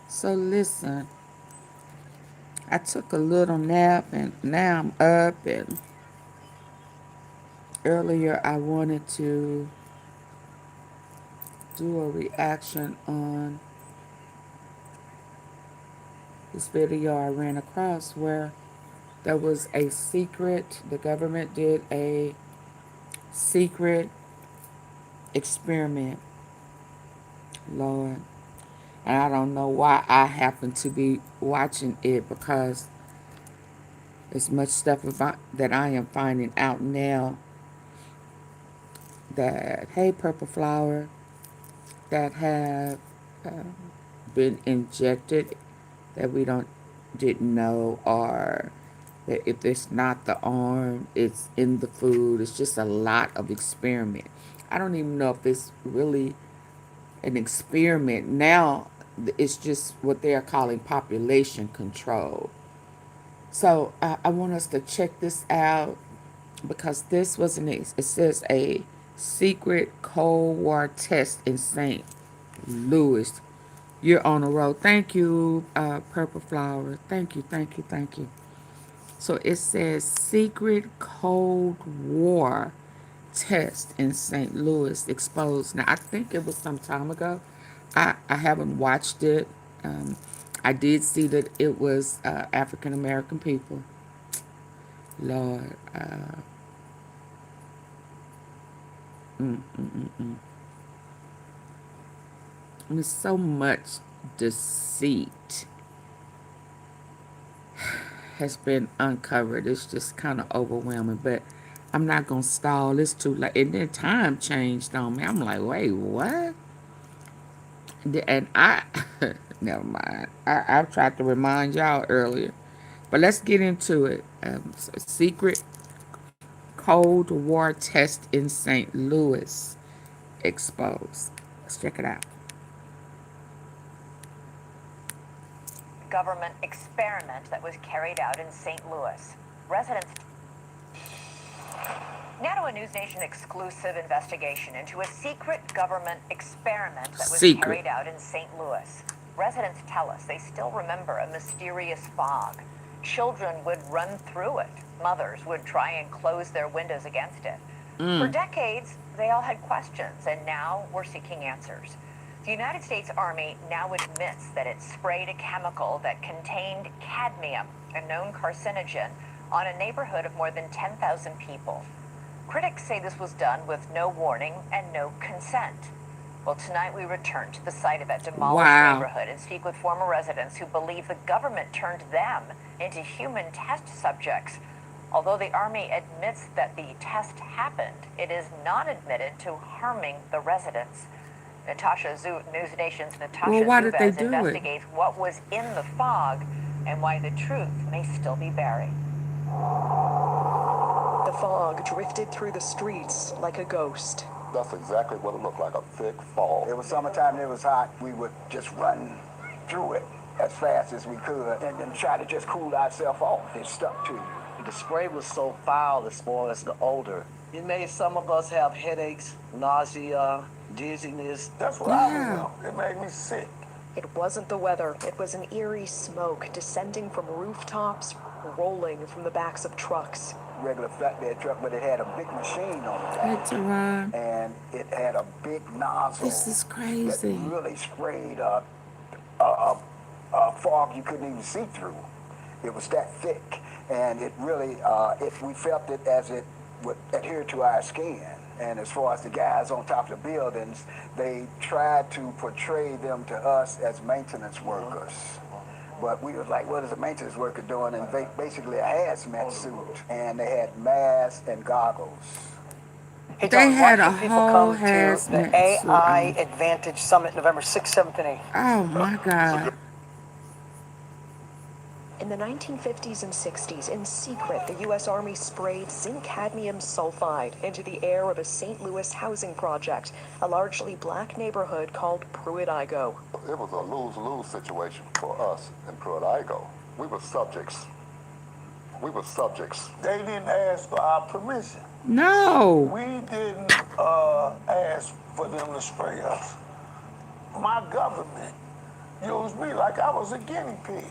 So listen, I took a little nap and now I'm up. And earlier I wanted to do a reaction on this video I ran across where there was a secret, the government did a secret experiment, Lord. And I don't know why I happen to be watching it because there's much stuff about, that I am finding out now that, hey, Purple Flower, that have uh, been injected that we didn't know, or that if it's not the arm, it's in the food. It's just a lot of experiment. I don't even know if it's really an experiment now. It's just what they are calling population control. So I want us to check this out because this was it says a secret Cold War test in St. Louis. You're on the road. Thank you, Purple Flower. Thank you, thank you, thank you. So it says secret Cold War test in St. Louis exposed. Now I think it was some time ago. I haven't watched it. Um, I did see that it was African American people. Lord, mm, mm, mm, mm. There's so much deceit has been uncovered. It's just kind of overwhelming, but I'm not gonna stall. It's too late. And then time changed on me. I'm like, wait, what? And I, never mind. I've tried to remind y'all earlier, but let's get into it. So secret Cold War test in St. Louis exposed. Let's check it out. Government experiment that was carried out in St. Louis. Residents. Now to a News Nation exclusive investigation into a secret government experiment that was carried out in St. Louis. Residents tell us they still remember a mysterious fog. Children would run through it. Mothers would try and close their windows against it. For decades, they all had questions, and now we're seeking answers. The United States Army now admits that it sprayed a chemical that contained cadmium, a known carcinogen, on a neighborhood of more than 10,000 people. Critics say this was done with no warning and no consent. Well, tonight we return to the site of that demolished neighborhood and speak with former residents who believe the government turned them into human test subjects. Although the Army admits that the test happened, it is not admitted to harming the residents. News Nation's Natasha Zubez investigates what was in the fog and why the truth may still be buried. The fog drifted through the streets like a ghost. That's exactly what it looked like, a thick fog. It was summertime, it was hot. We would just run through it as fast as we could and then try to just cool ourselves off. It stuck to you. The spray was so foul as far as the odor. It made some of us have headaches, nausea, dizziness. That's what I was on. It made me sick. It wasn't the weather. It was an eerie smoke descending from rooftops, rolling from the backs of trucks. Regular flatbed truck, but it had a big machine on the back. And it had a big nozzle. This is crazy. That really sprayed a fog you couldn't even see through. It was that thick. And it really, we felt it as it would adhere to our skin. And as far as the guys on top of the buildings, they tried to portray them to us as maintenance workers. But we was like, what is a maintenance worker doing? And basically a hazmat suit. And they had masks and goggles. Hey, Tom, they had a people whole come to the AI Advantage Summit November 6th, 7th, and 8th. Oh, my God. In the 1950s and 60s, in secret, the U.S. Army sprayed zinc cadmium sulfide into the air of a St. Louis housing project, a largely black neighborhood called Pruitt-Igoe. It was a lose-lose situation for us in Pruitt-Igoe. We were subjects. We were subjects. They didn't ask for our permission. No. We didn't ask for them to spray us. My government used me like I was a guinea pig.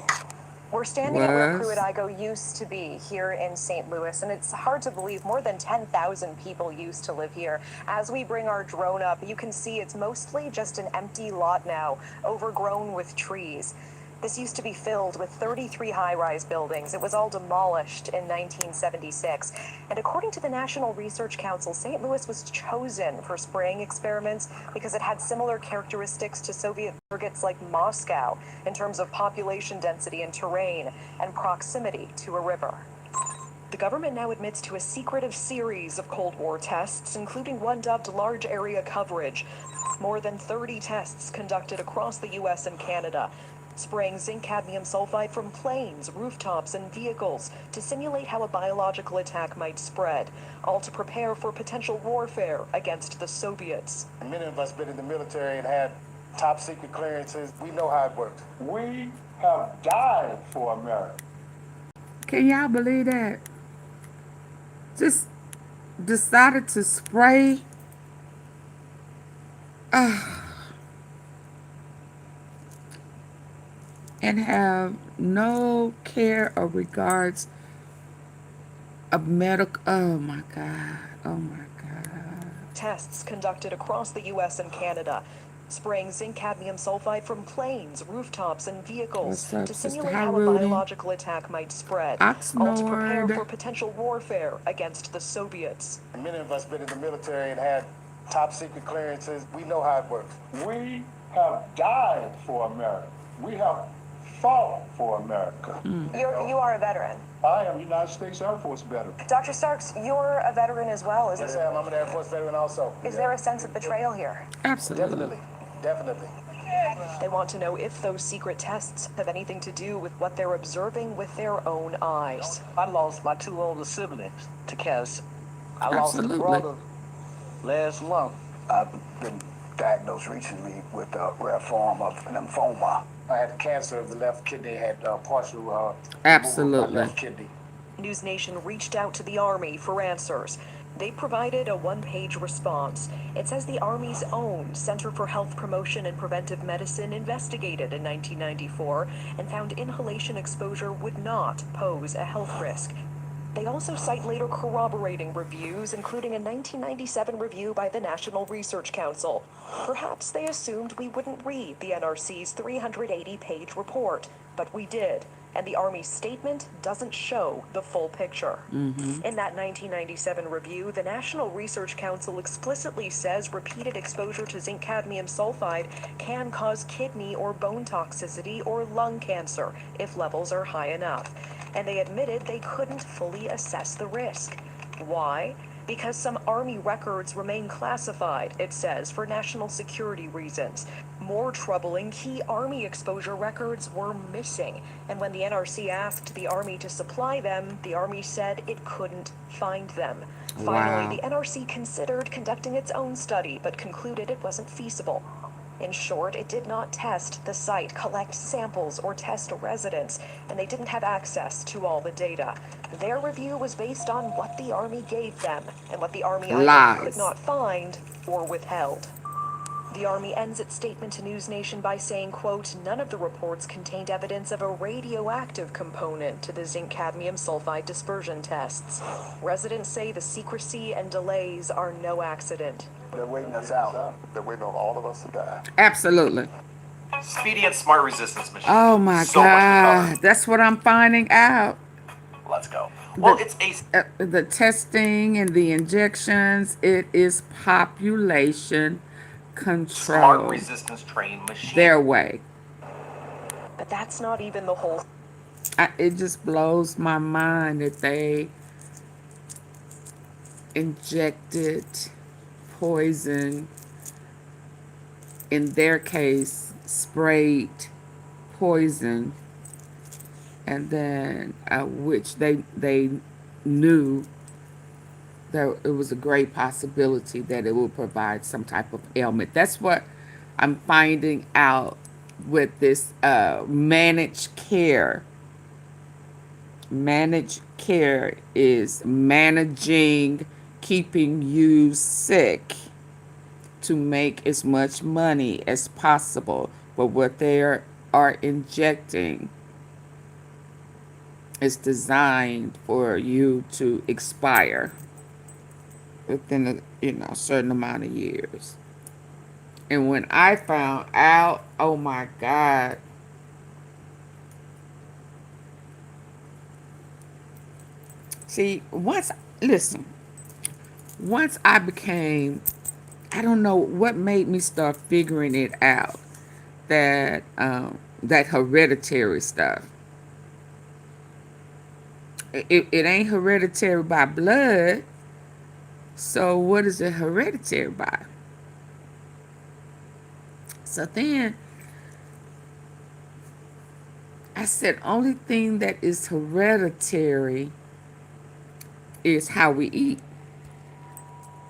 We're standing at where Was. Pruitt-Igoe used to be here in St. Louis, and it's hard to believe more than 10,000 people used to live here. As we bring our drone up, you can see it's mostly just an empty lot now, overgrown with trees. This used to be filled with 33 high-rise buildings. It was all demolished in 1976. And according to the National Research Council, St. Louis was chosen for spraying experiments because it had similar characteristics to Soviet targets like Moscow in terms of population density and terrain and proximity to a river. The government now admits to a secretive series of Cold War tests, including one dubbed large area coverage. More than 30 tests conducted across the U.S. and Canada, spraying zinc cadmium sulfide from planes, rooftops, and vehicles to simulate how a biological attack might spread, all to prepare for potential warfare against the Soviets. Many of us been in the military and had top secret clearances. We know how it works. We have died for America. Can y'all believe that? Just decided to spray. And have no care or regards of medical. Oh my God. Oh my God. Tests conducted across the U.S. and Canada, spraying zinc cadmium sulfide from planes, rooftops, and vehicles What's up, to Sister simulate how a Rudy? biological attack might spread, all to prepare Oxnard. for potential warfare against the Soviets. Many of us been in the military and had top secret clearances. We know how it works. We have died for America. We have fought for America. You are a veteran. I am United States Air Force veteran. Dr. Starks, you're a veteran as well, isn't Yes, it? I am. I'm an Air Force veteran also. Is there a sense of betrayal here? Absolutely. Definitely. They want to know if those secret tests have anything to do with what they're observing with their own eyes. I lost my two older siblings to cancer. I lost a Absolutely. brother last month. I've been diagnosed recently with a rare form of lymphoma. I had cancer of the left kidney, had partial removal of Absolutely. my left kidney. News Nation reached out to the Army for answers. They provided a one-page response. It says the Army's own Center for Health Promotion and Preventive Medicine investigated in 1994 and found inhalation exposure would not pose a health risk. They also cite later corroborating reviews, including a 1997 review by the National Research Council. Perhaps they assumed we wouldn't read the NRC's 380-page report, but we did. And the Army's statement doesn't show the full picture. In that 1997 review, the National Research Council explicitly says repeated exposure to zinc cadmium sulfide can cause kidney or bone toxicity or lung cancer if levels are high enough. And they admitted they couldn't fully assess the risk. Why? Because some Army records remain classified, it says, for national security reasons. More troubling, key Army exposure records were missing. And when the NRC asked the Army to supply them, the Army said it couldn't find them. Finally, the NRC considered conducting its own study, but concluded it wasn't feasible. In short, it did not test the site, collect samples, or test residents, and they didn't have access to all the data. Their review was based on what the Army gave them, and what the Army either could not find or withheld. The Army ends its statement to News Nation by saying, quote, none of the reports contained evidence of a radioactive component to the zinc cadmium sulfide dispersion tests. Residents say the secrecy and delays are no accident. They're waiting us out. They're waiting on all of us to die. Absolutely. Speedy and smart resistance machine. Oh my So much to God. cover. That's what I'm finding out. Let's go. Well, it's a The testing and the injections, it is population control. smart resistance trained machine. Their way. But that's not even the whole. It just blows my mind that they injected poison, in their case, sprayed poison, and then which they knew that it was a great possibility that it would provide some type of ailment. That's what I'm finding out with this managed care. Managed care is managing keeping you sick to make as much money as possible. But what they're are injecting is designed for you to expire within a certain amount of years. And when I found out, oh my God. See, once I became, I don't know what made me start figuring it out, that that hereditary stuff. It ain't hereditary by blood. So what is it hereditary by? So then I said, only thing that is hereditary is how we eat.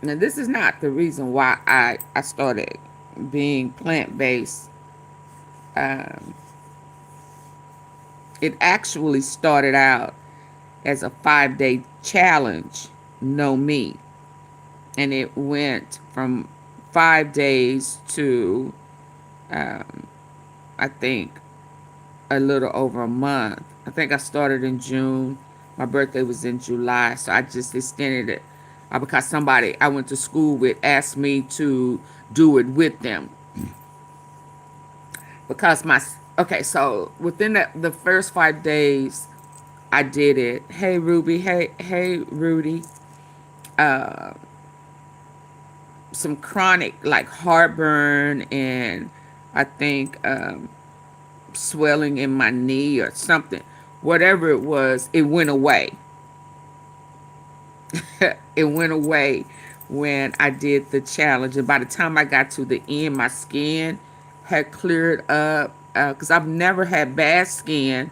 Now, this is not the reason why I started being plant-based. It actually started out as a 5-day challenge, no meat. And it went from 5 days to, I think, a little over a month. I think I started in June. My birthday was in July, so I just extended it because somebody I went to school with asked me to do it with them. Because so within the first 5 days, I did it. Hey, Ruby. Hey, Rudy. Some chronic, like heartburn and I think swelling in my knee or something. Whatever it was, it went away. It went away when I did the challenge. And by the time I got to the end, my skin had cleared up. Because I've never had bad skin,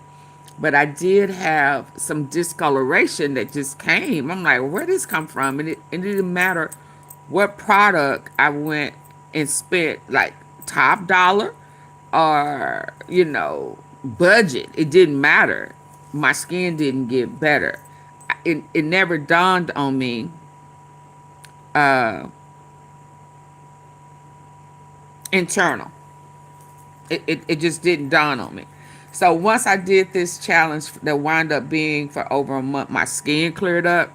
but I did have some discoloration that just came. I'm like, where did this come from? And it didn't matter what product I went and spent, like top dollar or, budget. It didn't matter. My skin didn't get better. It never dawned on me internal. It just didn't dawn on me. So once I did this challenge that wound up being for over a month, my skin cleared up.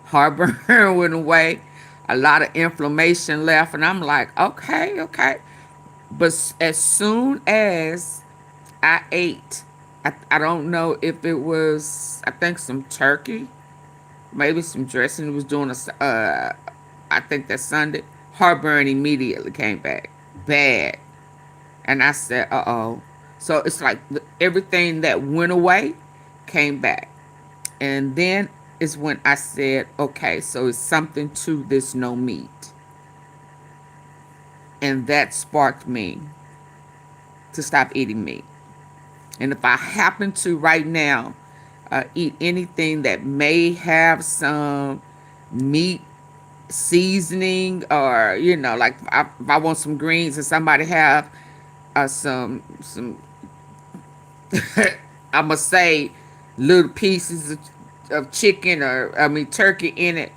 Heartburn went away. A lot of inflammation left. And I'm like, okay. But as soon as I ate, I don't know if it was, I think some turkey, maybe some dressing. It was doing I think that Sunday. Heartburn immediately came back. Bad. And I said, uh-oh. So it's like everything that went away came back. And then is when I said, okay, so it's something to this no meat. And that sparked me to stop eating meat. And if I happen to right now eat anything that may have some meat seasoning or, like if I want some greens and somebody have some I must say little pieces of chicken or turkey in it,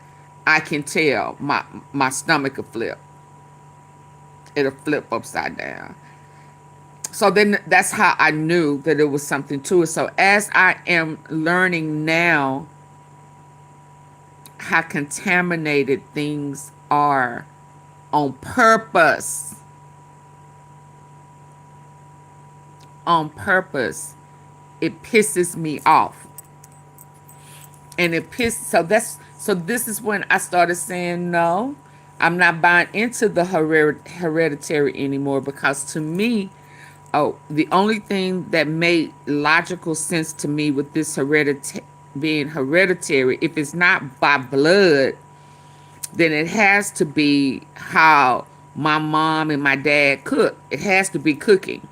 I can tell my stomach will flip. It'll flip upside down. So then that's how I knew that it was something to it. So as I am learning now how contaminated things are on purpose, it pisses me off. And so this is when I started saying, no, I'm not buying into the hereditary anymore, because to me, the only thing that made logical sense to me with this being hereditary, if it's not by blood, then it has to be how my mom and my dad cook. It has to be cooking.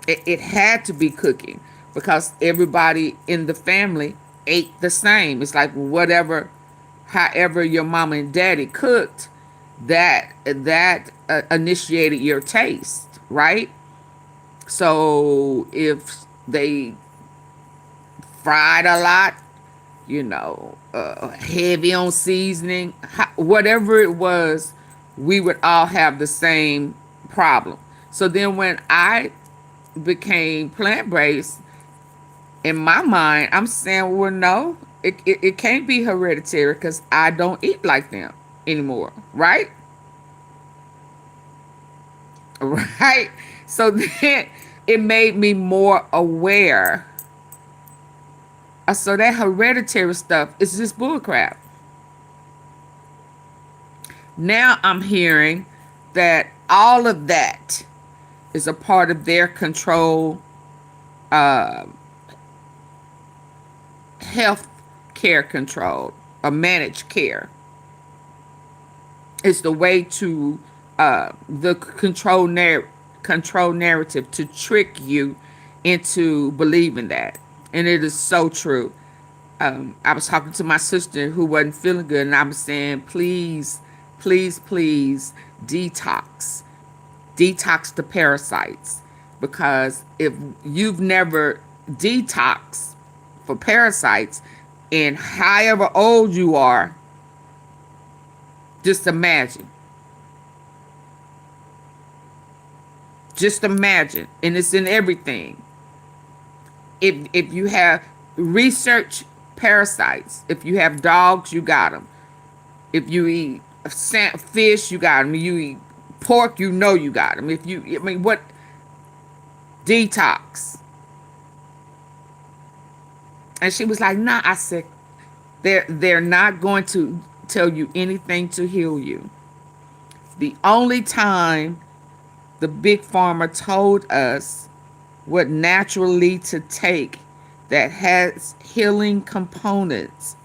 It had to be cooking, because everybody in the family ate the same. It's like however your mama and daddy cooked, that initiated your taste, right? So if they fried a lot, heavy on seasoning, whatever it was, we would all have the same problem. So then when I became plant-based, in my mind, I'm saying, well, no, it can't be hereditary because I don't eat like them anymore, right? Right? So then it made me more aware. So that hereditary stuff is just bullcrap. Now I'm hearing that all of that is a part of their control health care control or managed care. It's the way to the control narrative to trick you into believing that. And it is so true. I was talking to my sister who wasn't feeling good, and I was saying, please, please, please detox the parasites, because if you've never detoxed for parasites, and however old you are, just imagine. Just imagine. And it's in everything. If you have research parasites, if you have dogs, you got them. If you eat fish, you got them. You eat pork, you know you got them. What? Detox. And she was like, nah. I said, they're not going to tell you anything to heal you. The only time the big pharma told us what naturally to take that has healing components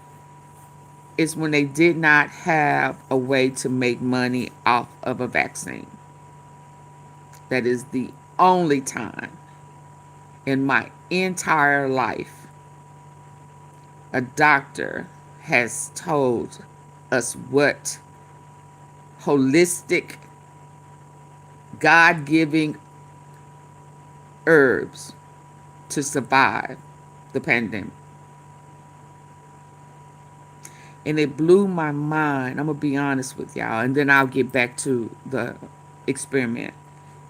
is when they did not have a way to make money off of a vaccine. That is the only time in my entire life a doctor has told us what holistic, God-giving herbs to survive the pandemic. And it blew my mind. I'm going to be honest with y'all, and then I'll get back to the experiment.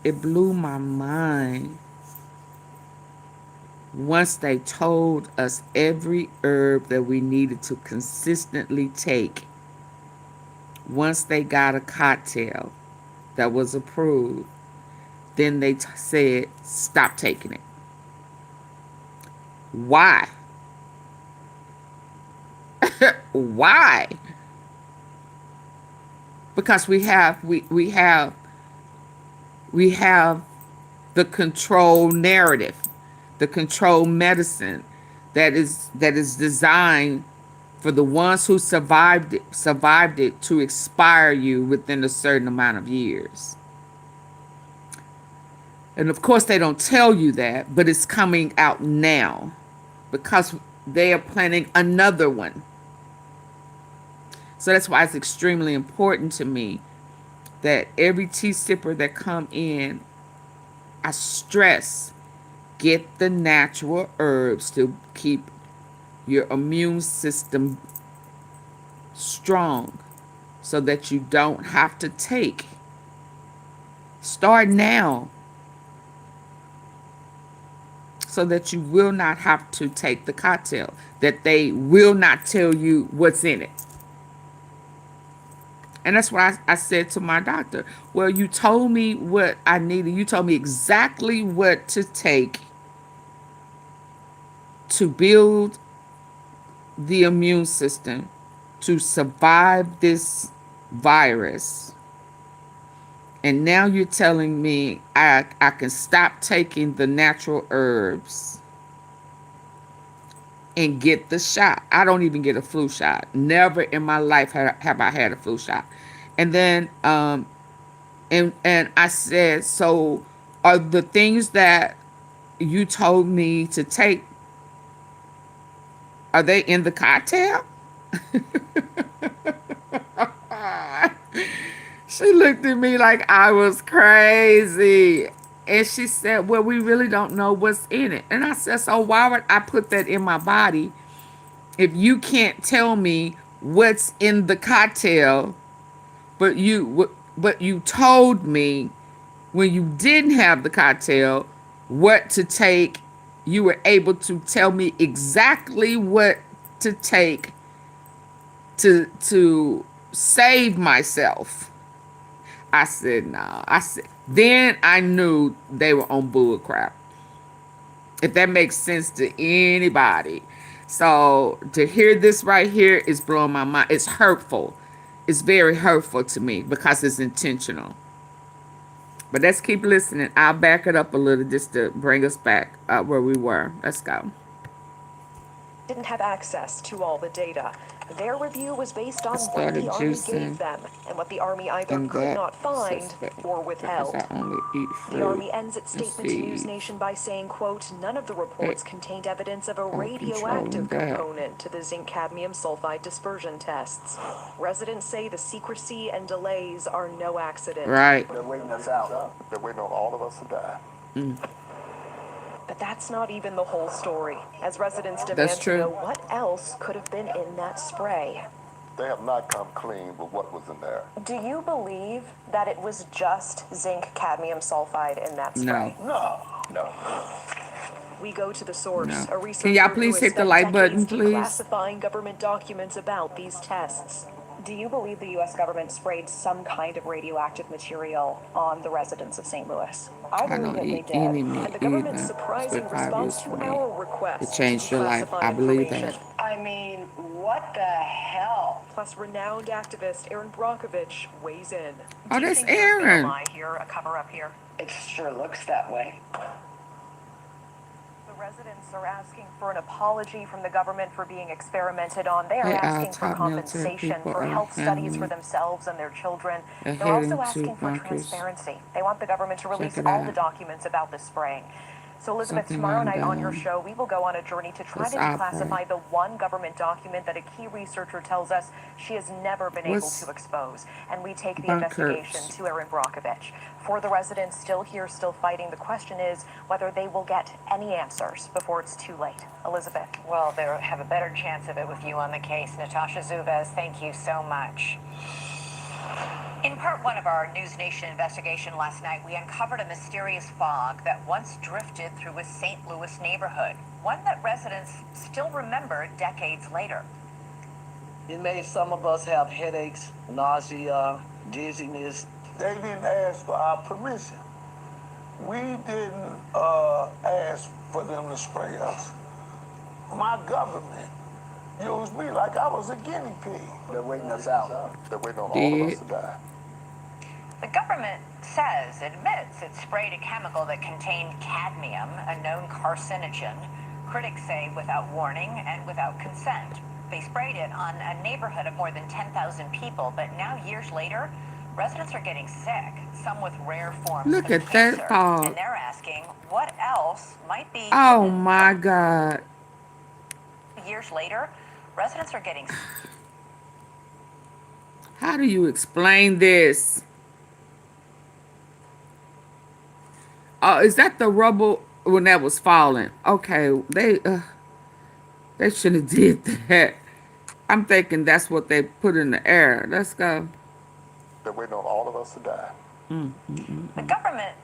It blew my mind once they told us every herb that we needed to consistently take. Once they got a cocktail that was approved, then they said, stop taking it. Why? Why? Because we have the control narrative, the control medicine that is designed for the ones who survived it to expire you within a certain amount of years. And of course they don't tell you that, but it's coming out now because they are planning another one. So that's why it's extremely important to me that every tea sipper that come in, I stress, get the natural herbs to keep your immune system strong so that you don't have to take. Start now so that you will not have to take the cocktail, that they will not tell you what's in it. And that's what I said to my doctor. Well, you told me what I needed. You told me exactly what to take to build the immune system to survive this virus. And now you're telling me I can stop taking the natural herbs and get the shot. I don't even get a flu shot. Never in my life have I had a flu shot. And then and I said, so are the things that you told me to take, are they in the cocktail? She looked at me like I was crazy. And she said, well, we really don't know what's in it. And I said, so why would I put that in my body if you can't tell me what's in the cocktail, but you told me when you didn't have the cocktail, what to take. You were able to tell me exactly what to take to save myself. I said, no. Then I knew they were on bull crap. If that makes sense to anybody. So to hear this right here is blowing my mind. It's hurtful. It's very hurtful to me because it's intentional. But let's keep listening. I'll back it up a little just to bring us back where we were. Let's go. Didn't have access to all the data. Their review was based on what the Army gave them and what the Army either could not find or withheld. The Army ends its statement to News Nation by saying, quote, none of the reports contained evidence of a radioactive component to the zinc cadmium sulfide dispersion tests. Residents say the secrecy and delays are no accident. Right. They're waiting us out. They're waiting on all of us to die. But that's not even the whole story, as residents demand to know what else could have been in that spray. They have not come clean with what was in there. Do you believe that it was just zinc cadmium sulfide in that spray? No. We go to the source, a researcher Can y'all please hit the like button, please? Classifying government documents about these tests. Do you believe the U.S. government sprayed some kind of radioactive material on the residents of St. Louis? I believe that they did. And the government's surprising response to our request it changed your life. I believe that. I mean, what the hell? Plus, renowned activist Aaron Brockovich weighs in. Oh, that's Aaron. Here, a cover-up here. It sure looks that way. The residents are asking for an apology from the government for being experimented on. They are asking for compensation for health studies for themselves and their children. They're also asking for transparency. They want the government to release all the documents about the spraying. So Elizabeth, tomorrow night on your show, we will go on a journey to try to declassify the one government document that a key researcher tells us she has never been able to expose. And we take the investigation to Aaron Brockovich. For the residents still here, still fighting, the question is whether they will get any answers before it's too late. Elizabeth. Well, they'll have a better chance of it with you on the case. Natasha Zubez, thank you so much. In part one of our News Nation investigation last night, we uncovered a mysterious fog that once drifted through a St. Louis neighborhood, one that residents still remember decades later. It made some of us have headaches, nausea, dizziness. They didn't ask for our permission. We didn't ask for them to spray us. My government used me like I was a guinea pig. They're waiting us out. They're waiting on all of us to die. The government admits it sprayed a chemical that contained cadmium, a known carcinogen, critics say without warning and without consent. They sprayed it on a neighborhood of more than 10,000 people, but now years later, residents are getting sick, some with rare forms of cancer. And they're asking what else might be. Oh my God. Years later, residents are getting. How do you explain this? Oh, is that the rubble when that was falling? Okay, they should have did that. I'm thinking that's what they put in the air. Let's go. They're waiting on all of us to die. The government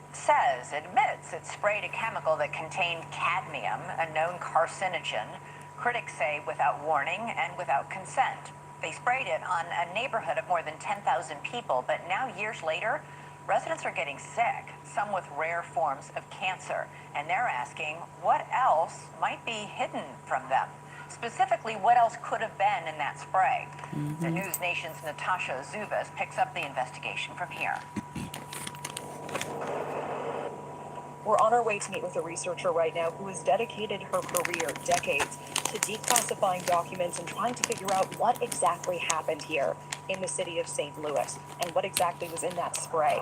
admits it sprayed a chemical that contained cadmium, a known carcinogen, critics say without warning and without consent. They sprayed it on a neighborhood of more than 10,000 people, but now years later, residents are getting sick, some with rare forms of cancer, and they're asking what else might be hidden from them. Specifically, what else could have been in that spray? The News Nation's Natasha Zubez picks up the investigation from here. We're on our way to meet with a researcher right now who has dedicated her career, decades, to declassifying documents and trying to figure out what exactly happened here in the city of St. Louis and what exactly was in that spray.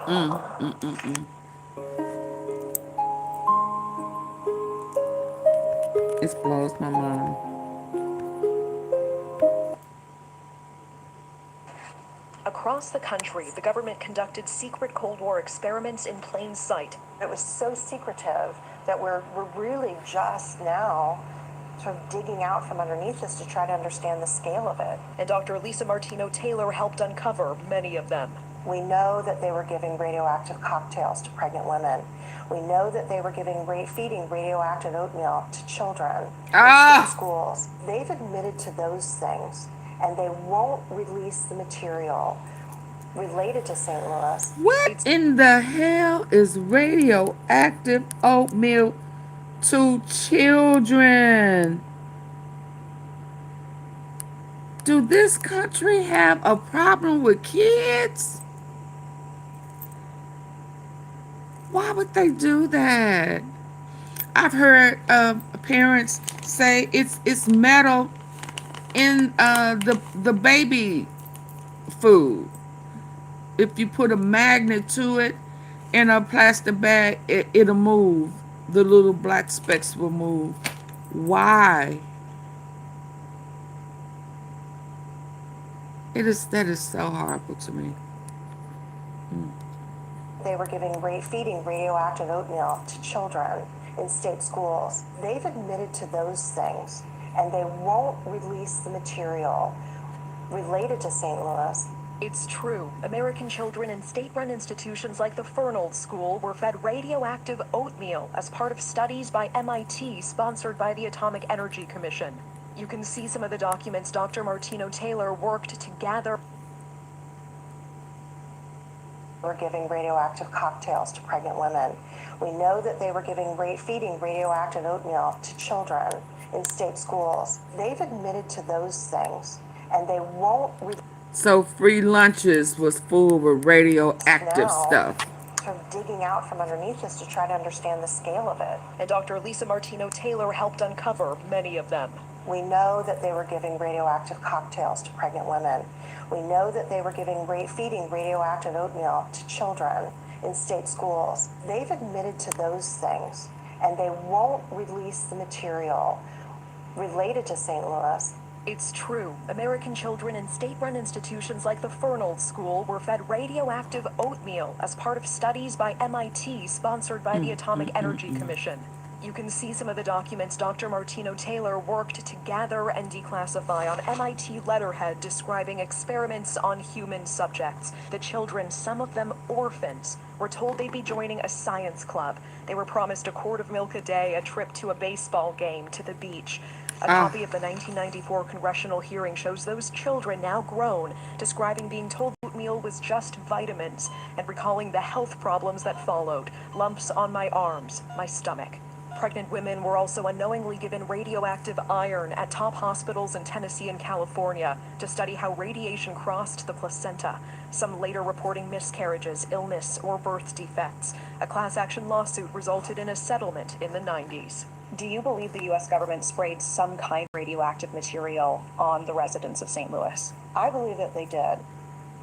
It blows my mind. Across the country, the government conducted secret Cold War experiments in plain sight. It was so secretive that we're really just now sort of digging out from underneath this to try to understand the scale of it. And Dr. Lisa Martino Taylor helped uncover many of them. We know that they were giving radioactive cocktails to pregnant women. We know that they were feeding radioactive oatmeal to children in state schools. They've admitted to those things, and they won't release the material related to St. Louis. What in the hell is radioactive oatmeal to children? Do this country have a problem with kids? Why would they do that? I've heard parents say it's metal in the baby food. If you put a magnet to it in a plastic bag, it'll move. The little black specks will move. Why? That is so horrible to me. They were feeding radioactive oatmeal to children in state schools. They've admitted to those things, and they won't release the material related to St. Louis. It's true. American children in state-run institutions like the Fernald School were fed radioactive oatmeal as part of studies by MIT sponsored by the Atomic Energy Commission. You can see some of the documents Dr. Martino Taylor worked to gather. Were giving radioactive cocktails to pregnant women. We know that they were feeding radioactive oatmeal to children in state schools. They've admitted to those things, and they won't. So free lunches was full with radioactive stuff. Sort of digging out from underneath this to try to understand the scale of it. And Dr. Lisa Martino Taylor helped uncover many of them. We know that they were giving radioactive cocktails to pregnant women. We know that they were feeding radioactive oatmeal to children in state schools. They've admitted to those things, and they won't release the material related to St. Louis. It's true. American children in state-run institutions like the Fernald School were fed radioactive oatmeal as part of studies by MIT sponsored by the Atomic Energy Commission. You can see some of the documents Dr. Martino Taylor worked to gather and declassify on MIT letterhead describing experiments on human subjects. The children, some of them orphans, were told they'd be joining a science club. They were promised a quart of milk a day, a trip to a baseball game, to the beach. A copy of the 1994 congressional hearing shows those children, now grown, describing being told oatmeal was just vitamins and recalling the health problems that followed. Lumps on my arms, my stomach. Pregnant women were also unknowingly given radioactive iron at top hospitals in Tennessee and California to study how radiation crossed the placenta, some later reporting miscarriages, illness, or birth defects. A class action lawsuit resulted in a settlement in the 90s. Do you believe the U.S. government sprayed some kind of radioactive material on the residents of St. Louis? I believe that they did.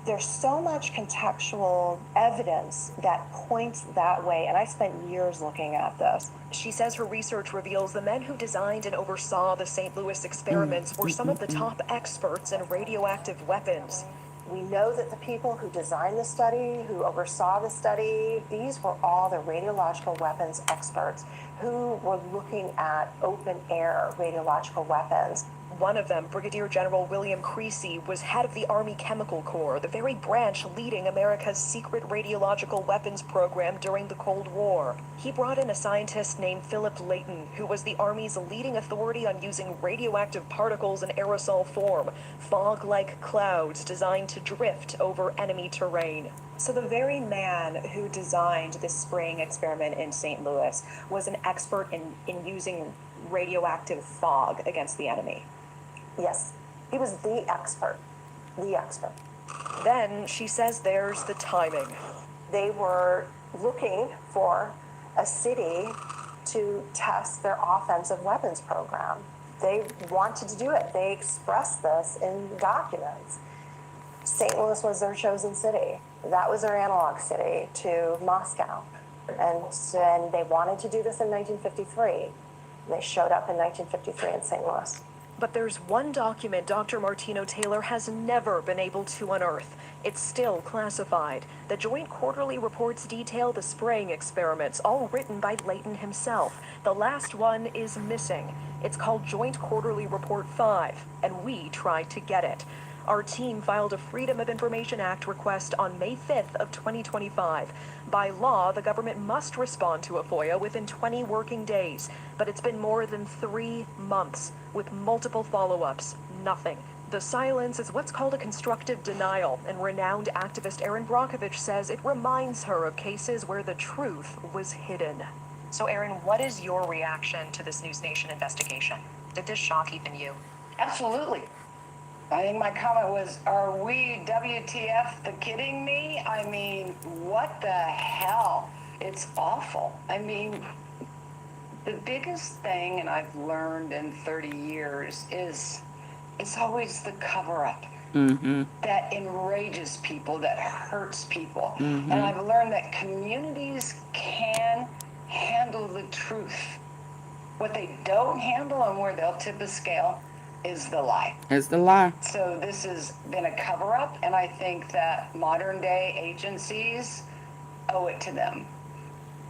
There's so much contextual evidence that points that way, and I spent years looking at this. She says her research reveals the men who designed and oversaw the St. Louis experiments were some of the top experts in radioactive weapons. We know that the people who designed the study, who oversaw the study, these were all the radiological weapons experts who were looking at open-air radiological weapons. One of them, Brigadier General William Creasy, was head of the Army Chemical Corps, the very branch leading America's secret radiological weapons program during the Cold War. He brought in a scientist named Philip Layton, who was the Army's leading authority on using radioactive particles in aerosol form, fog-like clouds designed to drift over enemy terrain. So the very man who designed this spraying experiment in St. Louis was an expert in using radioactive fog against the enemy. Yes, he was the expert. The expert. Then she says there's the timing. They were looking for a city to test their offensive weapons program. They wanted to do it. They expressed this in documents. St. Louis was their chosen city. That was their analog city to Moscow. And they wanted to do this in 1953. They showed up in 1953 in St. Louis. But there's one document Dr. Martino Taylor has never been able to unearth. It's still classified. The Joint Quarterly Reports detail the spraying experiments, all written by Layton himself. The last one is missing. It's called Joint Quarterly Report 5, and we tried to get it. Our team filed a Freedom of Information Act request on May 5th of 2025. By law, the government must respond to a FOIA within 20 working days, but it's been more than 3 months with multiple follow-ups. Nothing. The silence is what's called a constructive denial, and renowned activist Erin Brockovich says it reminds her of cases where the truth was hidden. So, Erin, what is your reaction to this News Nation investigation? Did this shock even you? Absolutely. I think my comment was, are we WTF the kidding me? I mean, what the hell? It's awful. I mean, the biggest thing, and I've learned in 30 years, is it's always the cover-up that enrages people, that hurts people. And I've learned that communities can handle the truth. What they don't handle and where they'll tip a scale is the lie. It's the lie. So this has been a cover-up, and I think that modern-day agencies owe it to them,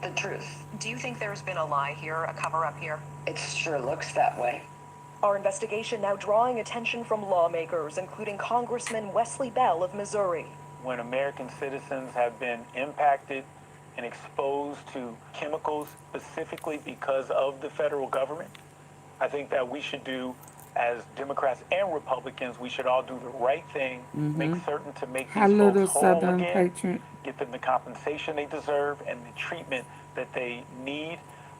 the truth. Do you think there's been a lie here, a cover-up here? It sure looks that way. Our investigation now drawing attention from lawmakers, including Congressman Wesley Bell of Missouri. When American citizens have been impacted and exposed to chemicals specifically because of the federal government, I think that we should do, as Democrats and Republicans, we should all do the right thing, make certain to make these folks whole again, get them the compensation they deserve and the treatment that they need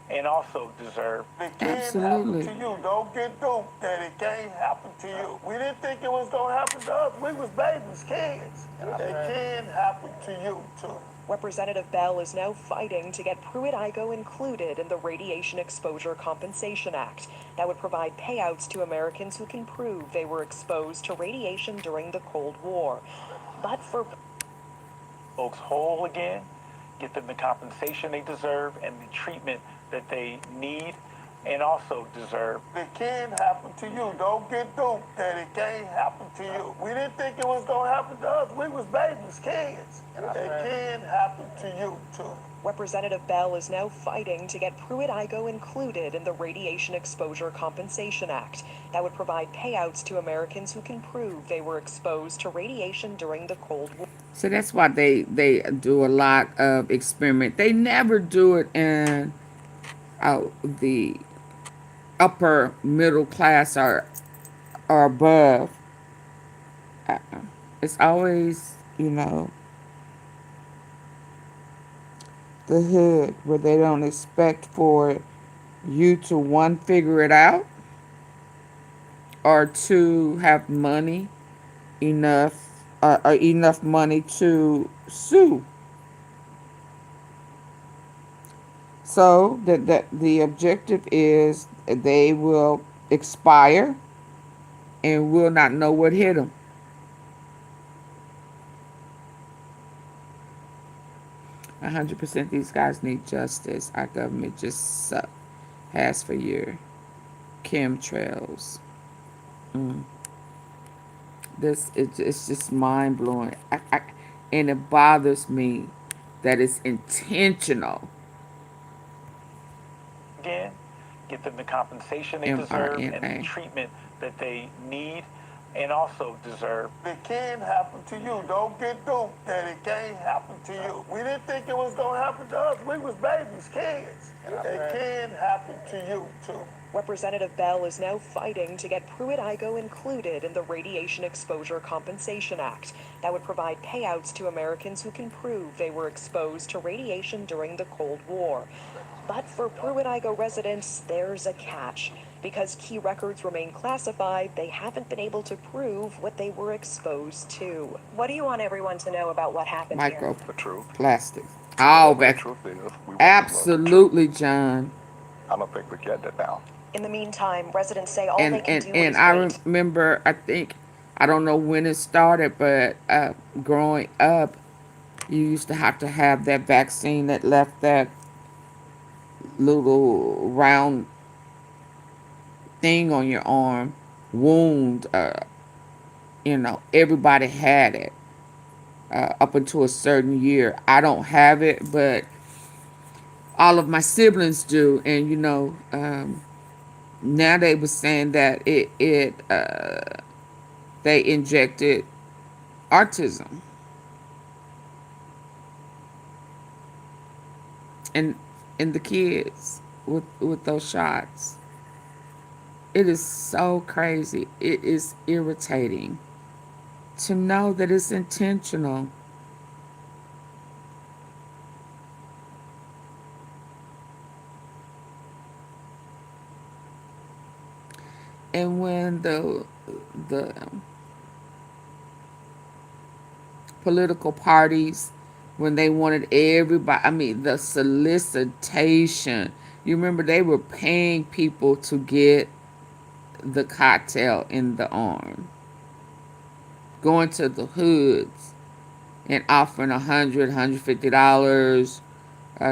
and also deserve. It can happen to you. Don't get duped that it can't happen to you. We didn't think it was going to happen to us. We was babies, kids. It can happen to you, too. Representative Bell is now fighting to get Pruitt-Igoe included in the Radiation Exposure Compensation Act that would provide payouts to Americans who can prove they were exposed to radiation during the Cold War. But for folks whole again, get them the compensation they deserve and the treatment that they need and also deserve. It can happen to you. Don't get duped that it can't happen to you. We didn't think it was going to happen to us. We was babies, kids. It can happen to you, too. Representative Bell is now fighting to get Pruitt-Igoe included in the Radiation Exposure Compensation Act that would provide payouts to Americans who can prove they were exposed to radiation during the Cold War. So that's why they do a lot of experiment. They never do it in the upper middle class or above. It's always, the hood, where they don't expect for you to, one, figure it out, or two, have money enough money to sue. So that the objective is they will expire and will not know what hit them. %, these guys need justice. Our government just has for your chemtrails. It's just mind blowing. And it bothers me that it's intentional. Again, get them the compensation they deserve and the treatment that they need and also deserve. It can happen to you. Don't get duped that it can't happen to you. We didn't think it was going to happen to us. We was babies, kids. It can happen to you, too. Representative Bell is now fighting to get Pruitt-Igoe included in the Radiation Exposure Compensation Act that would provide payouts to Americans who can prove they were exposed to radiation during the Cold War. But for Pruitt-Igoe residents, there's a catch. Because key records remain classified, they haven't been able to prove what they were exposed to. What do you want everyone to know about what happened here? Microplastics. All that. Absolutely, John. I don't think we're getting it now. In the meantime, residents say all they can do is And I remember, I don't know when it started, but growing up, you used to have that vaccine that left that little round thing on your arm, wound. Everybody had it up until a certain year. I don't have it, but all of my siblings do. And now they were saying that it they injected autism. And the kids with those shots. It is so crazy. It is irritating to know that it's intentional. And when the political parties, when they wanted everybody, I mean, the solicitation, you remember they were paying people to get the cocktail in the arm, going to the hoods and offering $150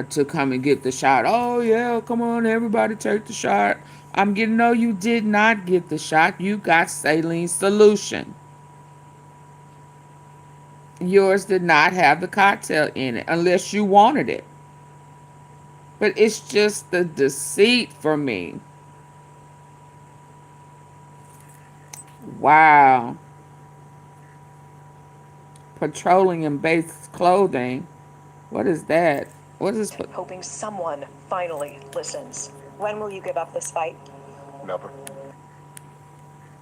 to come and get the shot. Oh yeah, come on, everybody take the shot. I'm getting, no, you did not get the shot. You got saline solution. Yours did not have the cocktail in it unless you wanted it. But it's just the deceit for me. Wow. Petroleum-based clothing. What is that? What is? Hoping someone finally listens. When will you give up this fight? Never.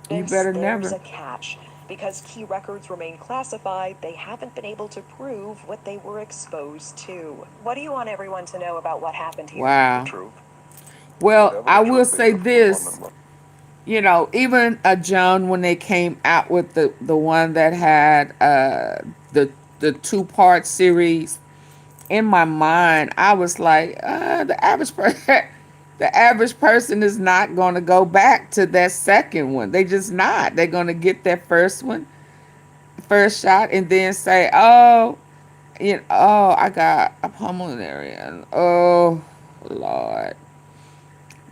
You better There's never. a catch. Because key records remain classified, they haven't been able to prove what they were exposed to. What do you want everyone to know about what happened here? Wow. The truth. Well, I will say this. You know, even John, when they came out with the one that had the 2-part series, in my mind, I was like, the average person, the average person is not going to go back to that second one. They just not. They're going to get that first first shot, and then say, oh, you know, oh, I got a pulmonary, and oh, Lord.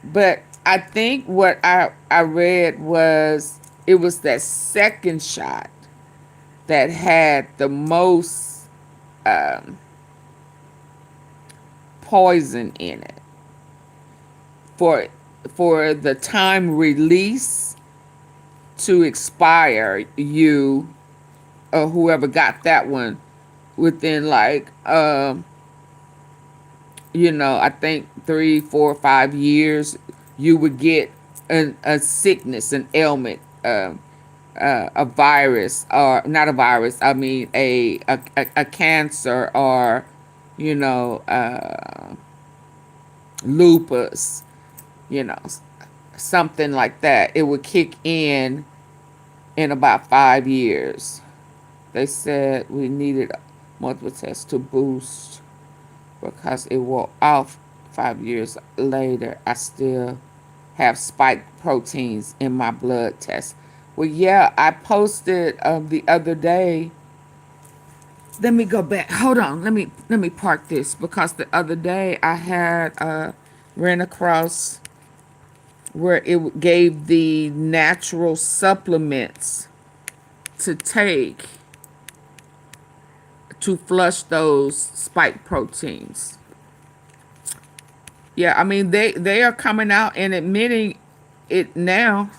But I think what I read was it was that second shot that had the most poison in it for the time release to expire, you or whoever got that one within like you know, I think 3, 4, 5 years, you would get a sickness, an ailment, a virus, or not a virus, I mean a cancer, or, you know, lupus, you know, something like that. It would kick in about 5 years. They said we needed multiple tests to boost, because it wore off 5 years later. I still have spike proteins in my blood test. Well, yeah, I posted the other day. Let me go back. Hold on. Let me park this, because the other day I had ran across where it gave the natural supplements to take to flush those spike proteins. Yeah, I mean, they are coming out and admitting it now.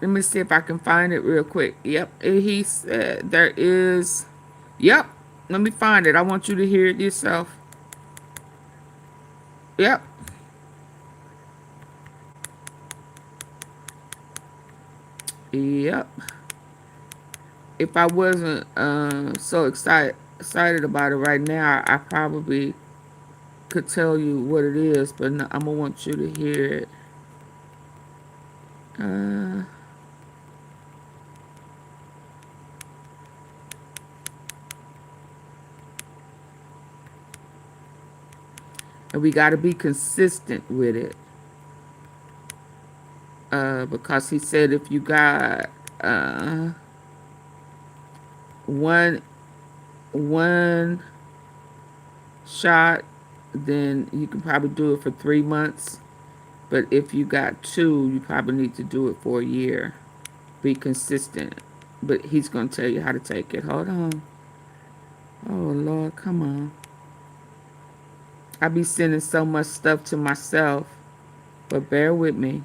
Let me see if I can find it real quick. Yep, he said there is. Yep, let me find it. I want you to hear it yourself. Yep. Yep. If I wasn't so excited about it right now, I probably could tell you what it is, but no, I'm gonna want you to hear it. And we got to be consistent with it, because he said if you got one shot, then you can probably do it for 3 months. But if you got 2, you probably need to do it for a year. Be consistent. But he's going to tell you how to take it. Hold on. Oh, Lord, come on. I be sending so much stuff to myself, but bear with me.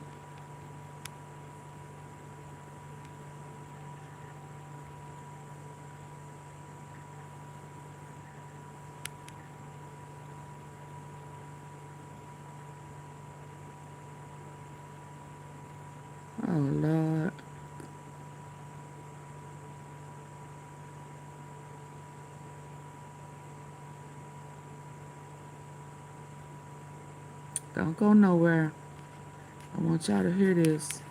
Oh, Lord. Don't go nowhere. I want y'all to hear this.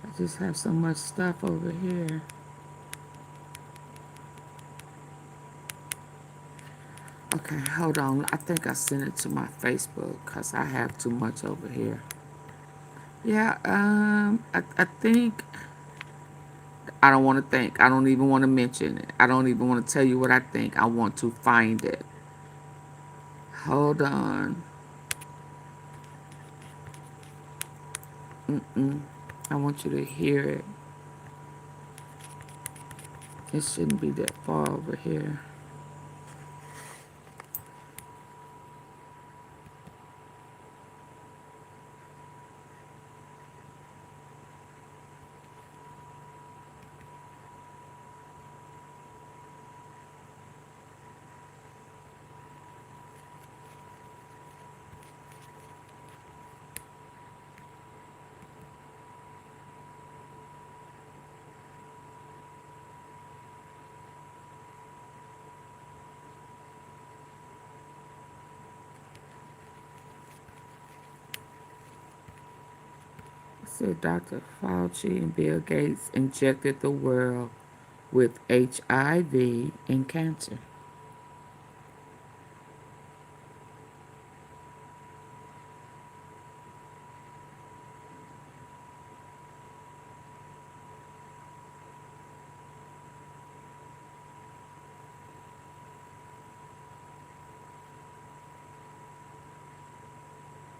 I just have so much stuff over here. Okay, hold on. I think I sent it to my Facebook because I have too much over here. Yeah, I think, I don't want to think. I don't even want to mention it. I don't even want to tell you what I think. I want to find it. Hold on. I want you to hear it. It shouldn't be that far over here. Said Dr. Fauci and Bill Gates injected the world with HIV and cancer.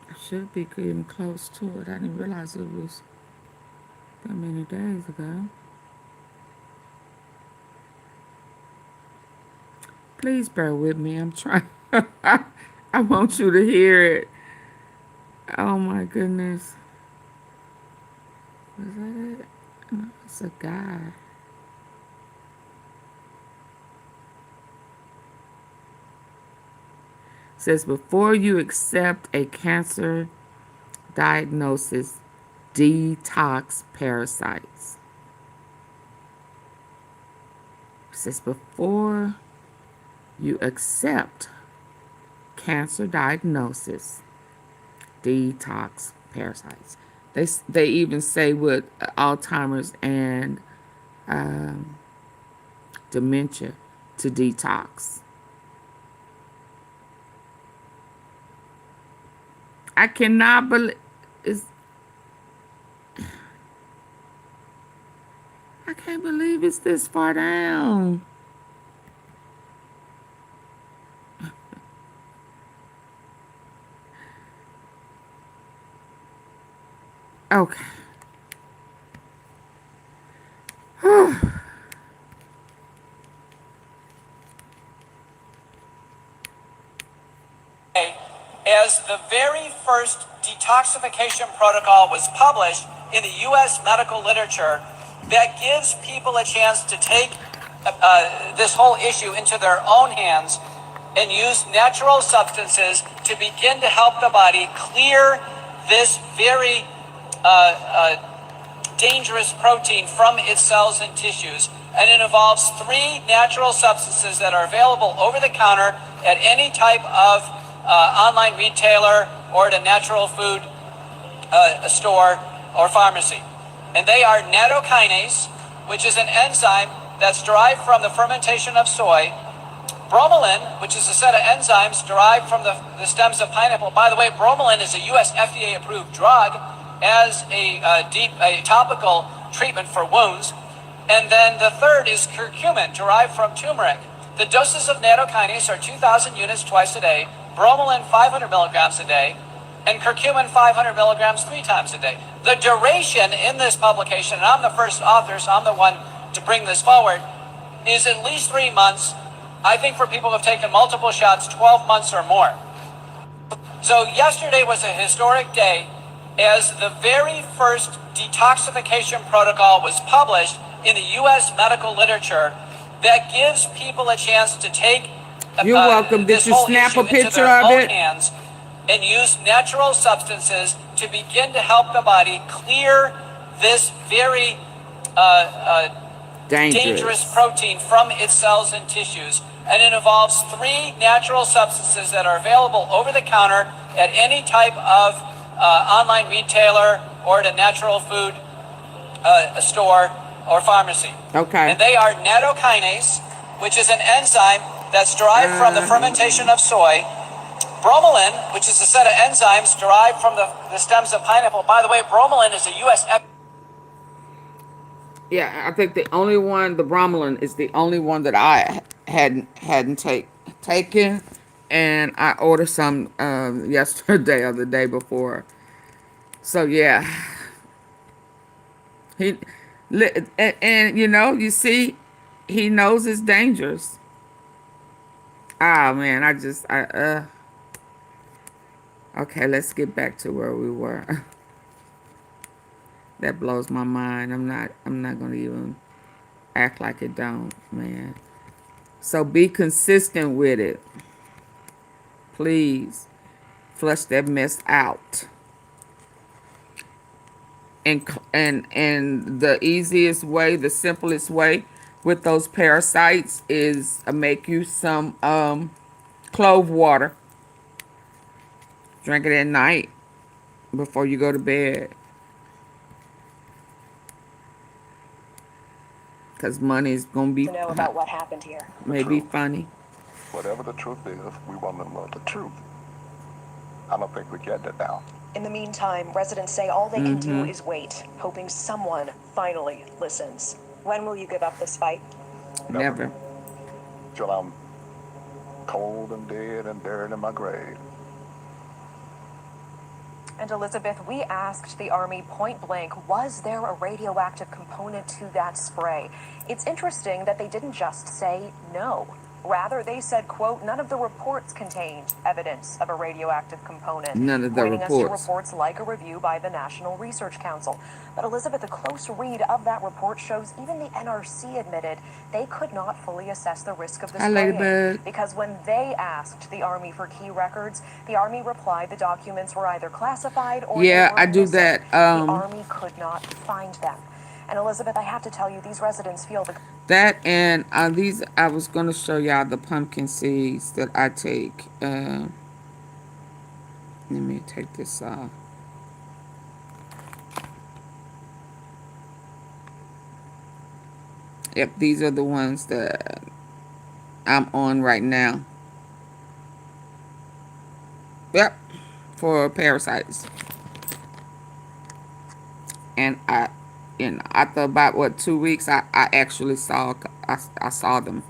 I should be getting close to it. I didn't realize it was that many days ago. Please bear with me. I'm trying. I want you to hear it. Oh my goodness. Was that it? No, it's a guy. It says before you accept a cancer diagnosis, detox parasites. It says before you accept cancer diagnosis, detox parasites. They even say with Alzheimer's and dementia to detox. I cannot believe I can't believe it's this far down. Okay. As the very first detoxification protocol was published in the U.S. medical literature, that gives people a chance to take this whole issue into their own hands and use natural substances to begin to help the body clear this very dangerous protein from its cells and tissues. And it involves 3 natural substances that are available over the counter at any type of online retailer or at a natural food store or pharmacy. And they are nattokinase, which is an enzyme that's derived from the fermentation of soy, bromelain, which is a set of enzymes derived from the stems of pineapple. By the way, bromelain is a U.S. FDA-approved drug as a topical treatment for wounds. And then the third is curcumin, derived from turmeric. The doses of nattokinase are 2,000 units twice a day, bromelain 500 milligrams a day, and curcumin 500 milligrams 3 times a day. The duration in this publication, and I'm the first author, so I'm the one to bring this forward, is at least 3 months. I think for people who have taken multiple shots, 12 months or more. So yesterday was a historic day as the very first detoxification protocol was published in the U.S. medical literature that gives people a chance to take You're welcome. Did you snap a picture of it? Hands and use natural substances to begin to help the body clear this very dangerous protein from its cells and tissues. And it involves 3 natural substances that are available over the counter at any type of online retailer or at a natural food store or pharmacy. Okay. And they are nattokinase, which is an enzyme that's derived from the fermentation of soy. Bromelain, which is a set of enzymes derived from the stems of pineapple. By the way, bromelain is a U.S. Yeah, I think the only one, the bromelain, is the only one that I hadn't taken, and I ordered some yesterday or the day before. So yeah, and you know, you see, he knows it's dangerous. Ah man, okay, let's get back to where we were. That blows my mind. I'm not gonna even act like it don't, man. So be consistent with it. Please flush that mess out. And the easiest way, the simplest way with those parasites is make you some clove water. Drink it at night before you go to bed. Because money is going to be... To know about what happened here. Maybe funny. Whatever the truth is, we want to know the truth. I don't think we get that now. In the meantime, residents say all they can do is wait, hoping someone finally listens. When will you give up this fight? Never. Till I'm cold and dead and buried in my grave. And Elizabeth, we asked the Army point blank, was there a radioactive component to that spray? It's interesting that they didn't just say no. Rather, they said, quote, none of the reports contained evidence of a radioactive component. None of the Pointing us reports. to reports like a review by the National Research Council. But Elizabeth, a close read of that report shows even the NRC admitted they could not fully assess the risk of the spraying. Because when they asked the Army for key records, the Army replied the documents were either classified or they were I do missing. that. The Army could not find them. And Elizabeth, I have to tell you, these residents feel that, and these, I was going to show y'all the pumpkin seeds that I take. Let me take this off. Yep, these are the ones that I'm on right now. Yep, for parasites. And after about 2 weeks, I actually saw them.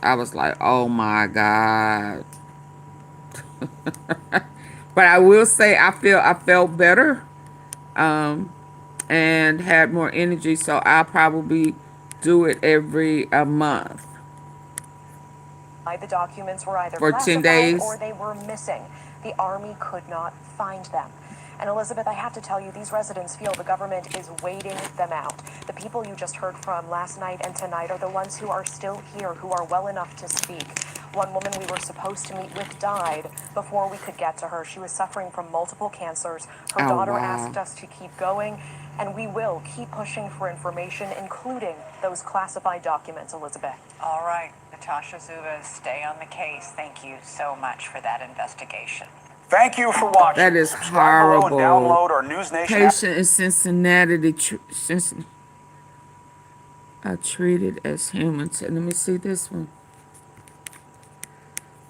I was like, oh my God. But I will say I felt better and had more energy, so I'll probably do it every month. The documents were either for 10 days or they were missing. The Army could not find them. And Elizabeth, I have to tell you, these residents feel the government is waiting them out. The people you just heard from last night and tonight are the ones who are still here, who are well enough to speak. One woman we were supposed to meet with died before we could get to her. She was suffering from multiple cancers. Her daughter asked us to keep going, and we will keep pushing for information, including those classified documents, Elizabeth. All right, Natasha Zuba, stay on the case. Thank you so much for that investigation. Thank you for watching. That is Subscribe horrible. below and download our News Nation Patient in Cincinnati, treated as humans. Let me see this one.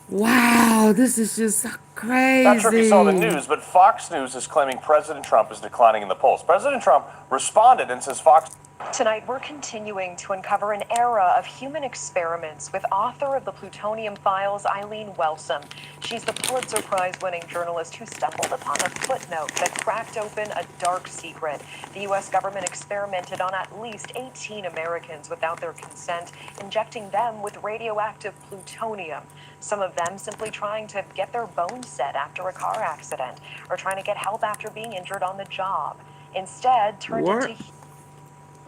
Wow, this is just crazy. Not sure if you saw the news, but Fox News is claiming President Trump is declining in the polls. President Trump responded and says Fox... Tonight, we're continuing to uncover an era of human experiments with author of the Plutonium Files, Eileen Wellsome. She's the Pulitzer Prize-winning journalist who stumbled upon a footnote that cracked open a dark secret. The U.S. government experimented on at least 18 Americans without their consent, injecting them with radioactive plutonium. Some of them simply trying to get their bones set after a car accident, or trying to get help after being injured on the job. Instead, turned into...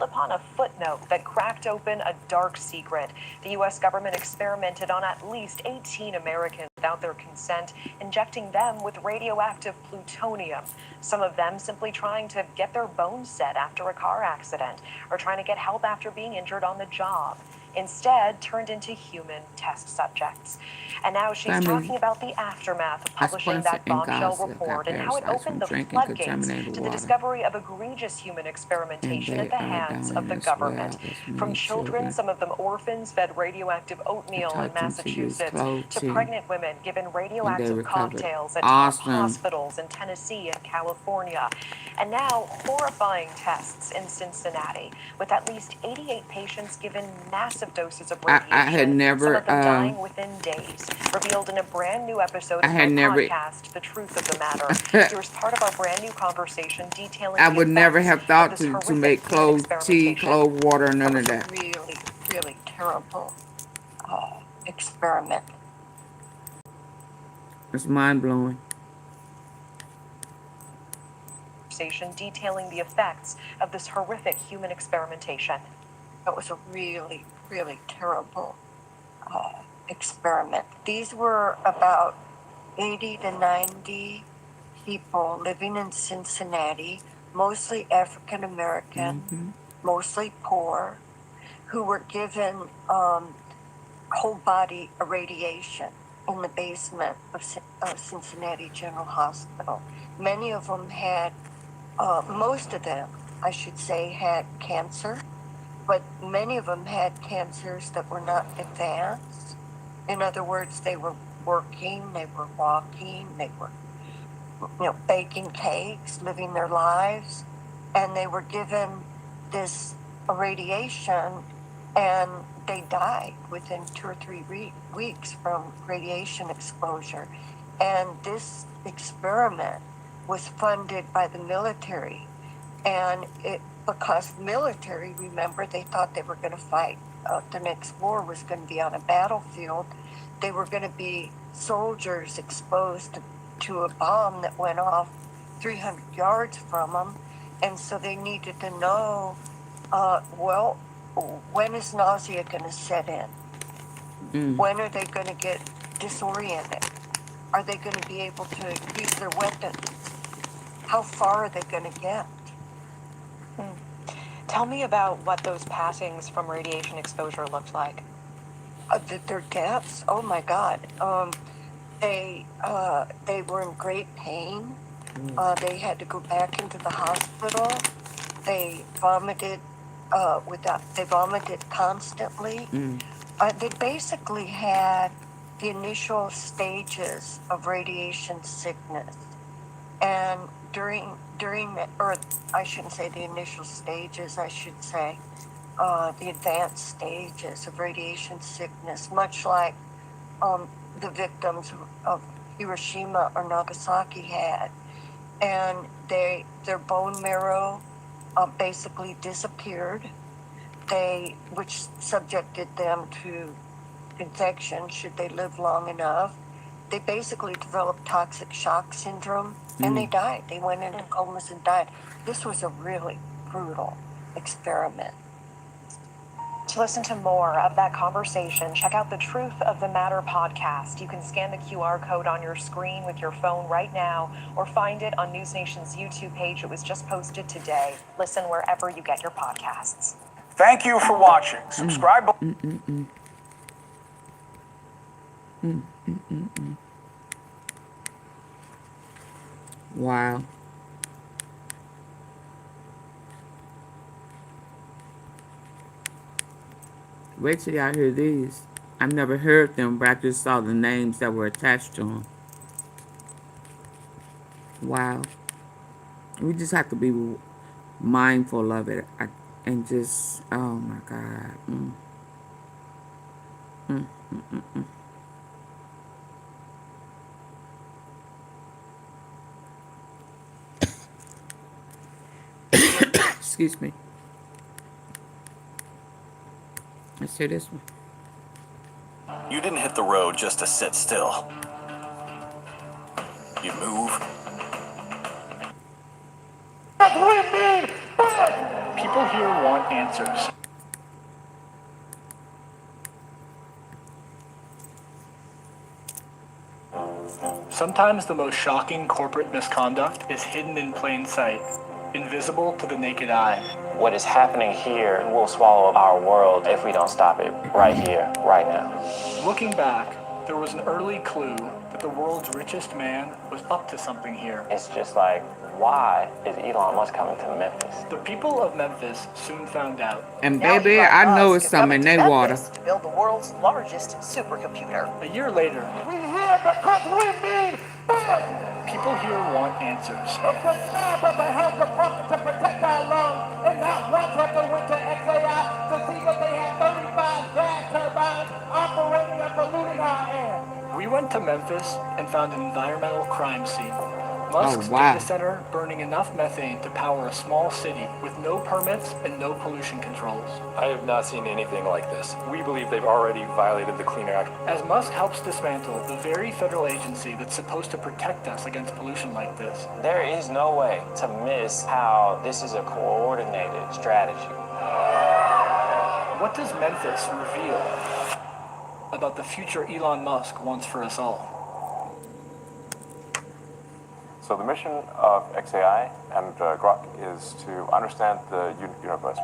stumbled upon a footnote that cracked open a dark secret. The U.S. government experimented on at least 18 Americans without their consent, injecting them with radioactive plutonium. Some of them simply trying to get their bones set after a car accident, or trying to get help after being injured on the job. Instead, turned into human test subjects. And now she's talking about the aftermath of publishing that bombshell report and how it opened the floodgates to the discovery of egregious human experimentation at the hands of the government. From children, some of them orphans, fed radioactive oatmeal in Massachusetts, to pregnant women given radioactive cocktails at top hospitals in Tennessee and California. And now, horrifying tests in Cincinnati, with at least 88 patients given massive doses of radiation, I had never, some of them dying within days, revealed in a brand new episode of my podcast, The Truth of the Matter. Here's part of our brand new conversation detailing I would never have thought to make clove tea, clove water, none of that. Really, really terrible experiment. It's mind-blowing. Detailing the effects of this horrific human experimentation. It was a really, really terrible experiment. These were about 80 to 90 people living in Cincinnati, mostly African American, mostly poor, who were given whole body irradiation in the basement of Cincinnati General Hospital. Many of them had, most of them, I should say, had cancer, but many of them had cancers that were not advanced. In other words, they were working, they were walking, they were, baking cakes, living their lives, and they were given this radiation, and they died within 2 or 3 weeks from radiation exposure. And this experiment was funded by the military, and because military, remember, they thought they were going to fight. The next war was going to be on a battlefield. They were going to be soldiers exposed to a bomb that went off 300 yards from them, and so they needed to know, well, when is nausea going to set in? When are they going to get disoriented? Are they going to be able to use their weapons? How far are they going to get? Tell me about what those passings from radiation exposure looked like. Their deaths? Oh my God. They were in great pain. They had to go back into the hospital. They vomited they vomited constantly. They basically had the initial stages of radiation sickness. And during or I shouldn't say the initial stages, I should say the advanced stages of radiation sickness, much like the victims of Hiroshima or Nagasaki had. And their bone marrow basically disappeared, which subjected them to infection should they live long enough. They basically developed toxic shock syndrome, and they died. They went into comas and died. This was a really brutal experiment. To listen to more of that conversation, check out the Truth of the Matter podcast. You can scan the QR code on your screen with your phone right now, or find it on News Nation's YouTube page. It was just posted today. Listen wherever you get your podcasts. Thank you for watching. Subscribe. Wow. Wait till y'all hear these. I've never heard them, but I just saw the names that were attached to them. Wow. We just have to be mindful of it and just, oh my God. Excuse me. Let's hear this one. You didn't hit the road just to sit still. You move. Women, People here want answers. Sometimes the most shocking corporate misconduct is hidden in plain sight, invisible to the naked eye. What is happening here will swallow our world if we don't stop it right here, right now. Looking back, there was an early clue that the world's richest man was up to something here. It's just like, why is Elon Musk coming to Memphis? The people of Memphis soon found out. And baby, I know it's some in their water. To build the world's largest supercomputer. A year later, We here because we need people here want answers. but they have the pump to protect our lungs. And not one trucker went to XAI to see that they had 35 gas turbines operating and polluting our air. We went to Memphis and found an environmental crime scene. Musk's wow. data center burning enough methane to power a small city with no permits and no pollution controls. I have not seen anything like this. We believe they've already violated the Clean Air Act. As Musk helps dismantle the very federal agency that's supposed to protect us against pollution like this. There is no way to miss how this is a coordinated strategy. What does Memphis reveal about the future Elon Musk wants for us all? So the mission of XAI and Grok is to understand the universe.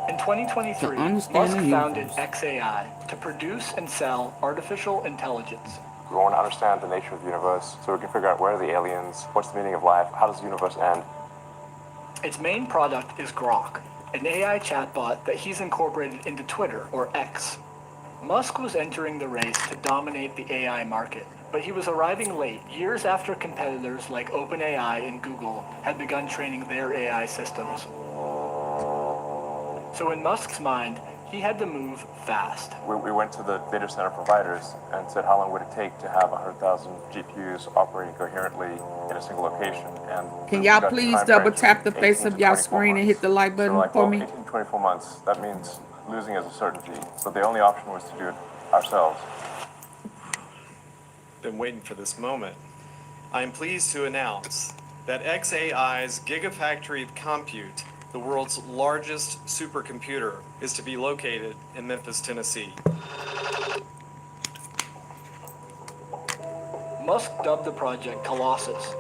In 2023, Musk founded XAI to produce and sell artificial intelligence. We want to understand the nature of the universe so we can figure out where are the aliens, what's the meaning of life, how does the universe end. Its main product is Grok, an AI chatbot that he's incorporated into Twitter, or X. Musk was entering the race to dominate the AI market, but he was arriving late, years after competitors like OpenAI and Google had begun training their AI systems. So in Musk's mind, he had to move fast. We went to the data center providers and said how long would it take to have 100,000 GPUs operating coherently in a single location. And can y'all please double tap the face of y'all screen and hit the like button for me? 18 to 24 months, that means losing is a certainty. So the only option was to do it ourselves. Been waiting for this moment. I am pleased to announce that XAI's Gigafactory of Compute, the world's largest supercomputer, is to be located in Memphis, Tennessee. Musk dubbed the project Colossus,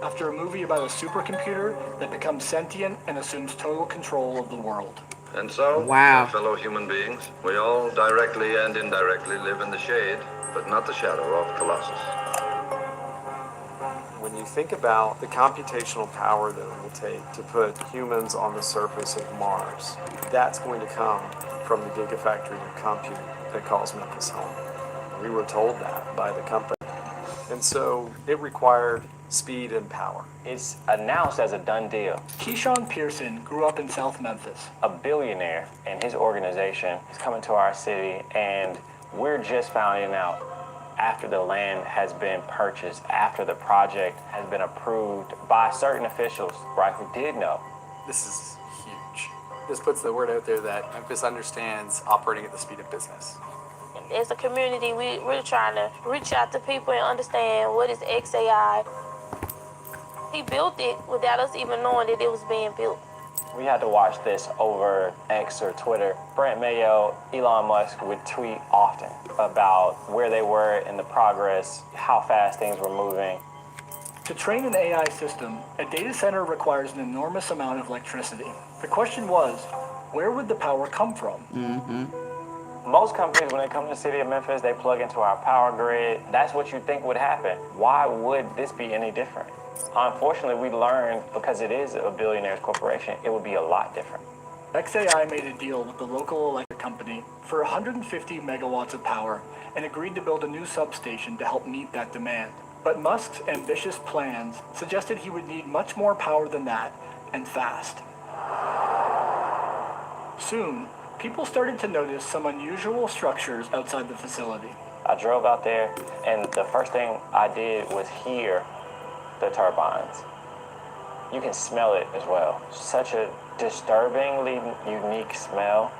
after a movie about a supercomputer that becomes sentient and assumes total control of the world. And so, my fellow human beings, we all directly and indirectly live in the shade, but not the shadow of Colossus. When you think about the computational power that it will take to put humans on the surface of Mars, that's going to come from the Gigafactory of Compute that calls Memphis home. We were told that by the company. And so it required speed and power. It's announced as a done deal. Keyshawn Pearson grew up in South Memphis. A billionaire and his organization is coming to our city, and we're just finding out after the land has been purchased, after the project has been approved by certain officials, right, who did know. This is huge. This puts the word out there that Memphis understands operating at the speed of business. As a community, we're trying to reach out to people and understand what is XAI. He built it without us even knowing that it was being built. We had to watch this over X or Twitter. Brent Mayo, Elon Musk would tweet often about where they were in the progress, how fast things were moving. To train an AI system, a data center requires an enormous amount of electricity. The question was, where would the power come from? Most companies, when they come to the city of Memphis, they plug into our power grid. That's what you think would happen. Why would this be any different? Unfortunately, we learned because it is a billionaire's corporation, it would be a lot different. XAI made a deal with the local electric company for 150 megawatts of power and agreed to build a new substation to help meet that demand. But Musk's ambitious plans suggested he would need much more power than that, and fast. Soon, people started to notice some unusual structures outside the facility. I drove out there, and the first thing I did was hear the turbines. You can smell it as well. Such a disturbingly unique smell.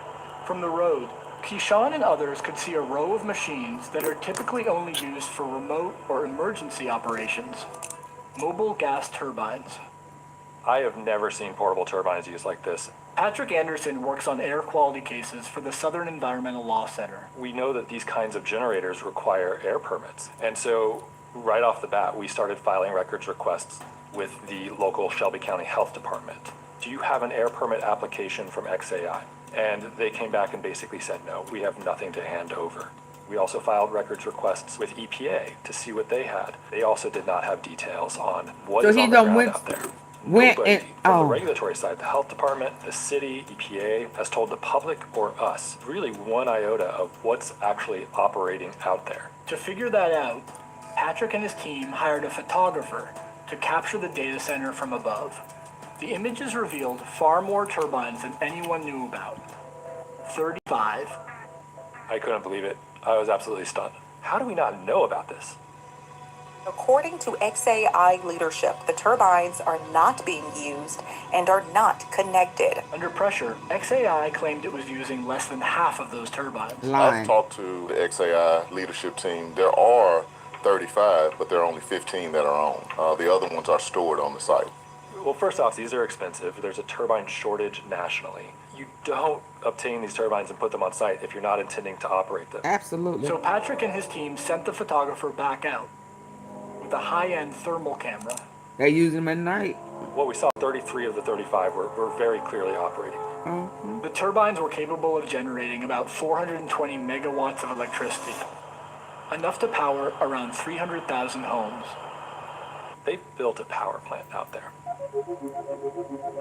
From the road, Keyshawn and others could see a row of machines that are typically only used for remote or emergency operations. Mobile gas turbines. I have never seen portable turbines used like this. Patrick Anderson works on air quality cases for the Southern Environmental Law Center. We know that these kinds of generators require air permits. And so right off the bat, we started filing records requests with the local Shelby County Health Department. Do you have an air permit application from XAI? And they came back and basically said, no, we have nothing to hand over. We also filed records requests with EPA to see what they had. They also did not have details on what is on the ground out there. Nobody from the regulatory side, the health department, the city, EPA, has told the public or us really one iota of what's actually operating out there. To figure that out, Patrick and his team hired a photographer to capture the data center from above. The images revealed far more turbines than anyone knew about. 35. I couldn't believe it. I was absolutely stunned. How do we not know about this? According to XAI leadership, the turbines are not being used and are not connected. Under pressure, XAI claimed it was using less than half of those turbines. I've talked to the XAI leadership team. There are 35, but there are only 15 that are owned. The other ones are stored on the site. Well, first off, these are expensive. There's a turbine shortage nationally. You don't obtain these turbines and put them on site if you're not intending to operate them. Absolutely. So Patrick and his team sent the photographer back out with a high-end thermal camera. They use them at night. What we saw, 33 of the 35 were very clearly operating. Mm-hmm. The turbines were capable of generating about 420 megawatts of electricity, enough to power around 300,000 homes. They've built a power plant out there.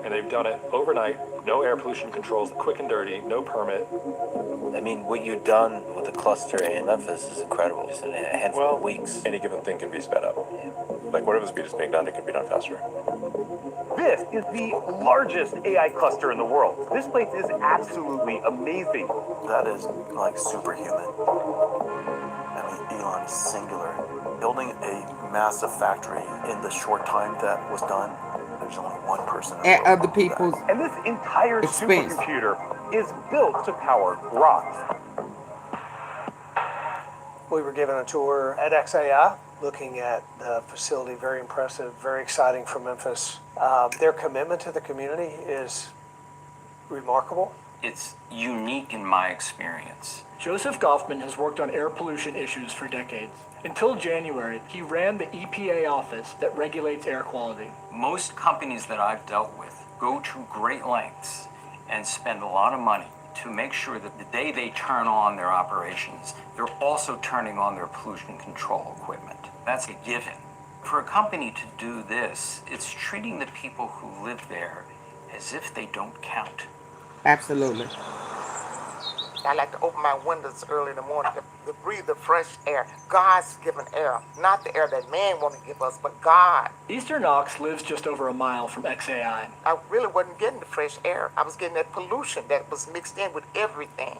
And they've done it overnight, no air pollution controls, quick and dirty, no permit. I mean, what you've done with the cluster in Memphis is incredible. Just in a handful of weeks. Any given thing can be sped up. Like whatever speed is being done, it can be done faster. This is the largest AI cluster in the world. This place is absolutely amazing. That is like superhuman. I mean, Elon is singular. Building a massive factory in the short time that was done, there's only one person. At other people's And this entire expense. supercomputer is built to power rocks. We were given a tour at XAI, looking at the facility. Very impressive, very exciting for Memphis. Their commitment to the community is remarkable. It's unique in my experience. Joseph Goffman has worked on air pollution issues for decades. Until January, he ran the EPA office that regulates air quality. Most companies that I've dealt with go to great lengths and spend a lot of money to make sure that the day they turn on their operations, they're also turning on their pollution control equipment. That's a given. For a company to do this, it's treating the people who live there as if they don't count. Absolutely. I like to open my windows early in the morning to breathe the fresh air. God's given air, not the air that man wants to give us, but God. Easter Knox lives just over a mile from XAI. I really wasn't getting the fresh air. I was getting that pollution that was mixed in with everything.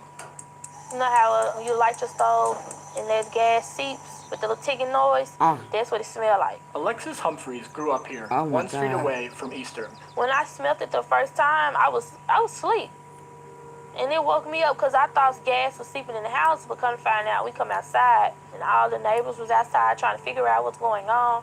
You know how you light your stove and that gas seeps with the little ticking noise? That's what it smelled like. Alexis Humphreys grew up here, 1 street away from Easter. When I smelled it the first time, I was asleep. And it woke me up because I thought gas was seeping in the house, but come to find out, we come outside and all the neighbors was outside trying to figure out what's going on.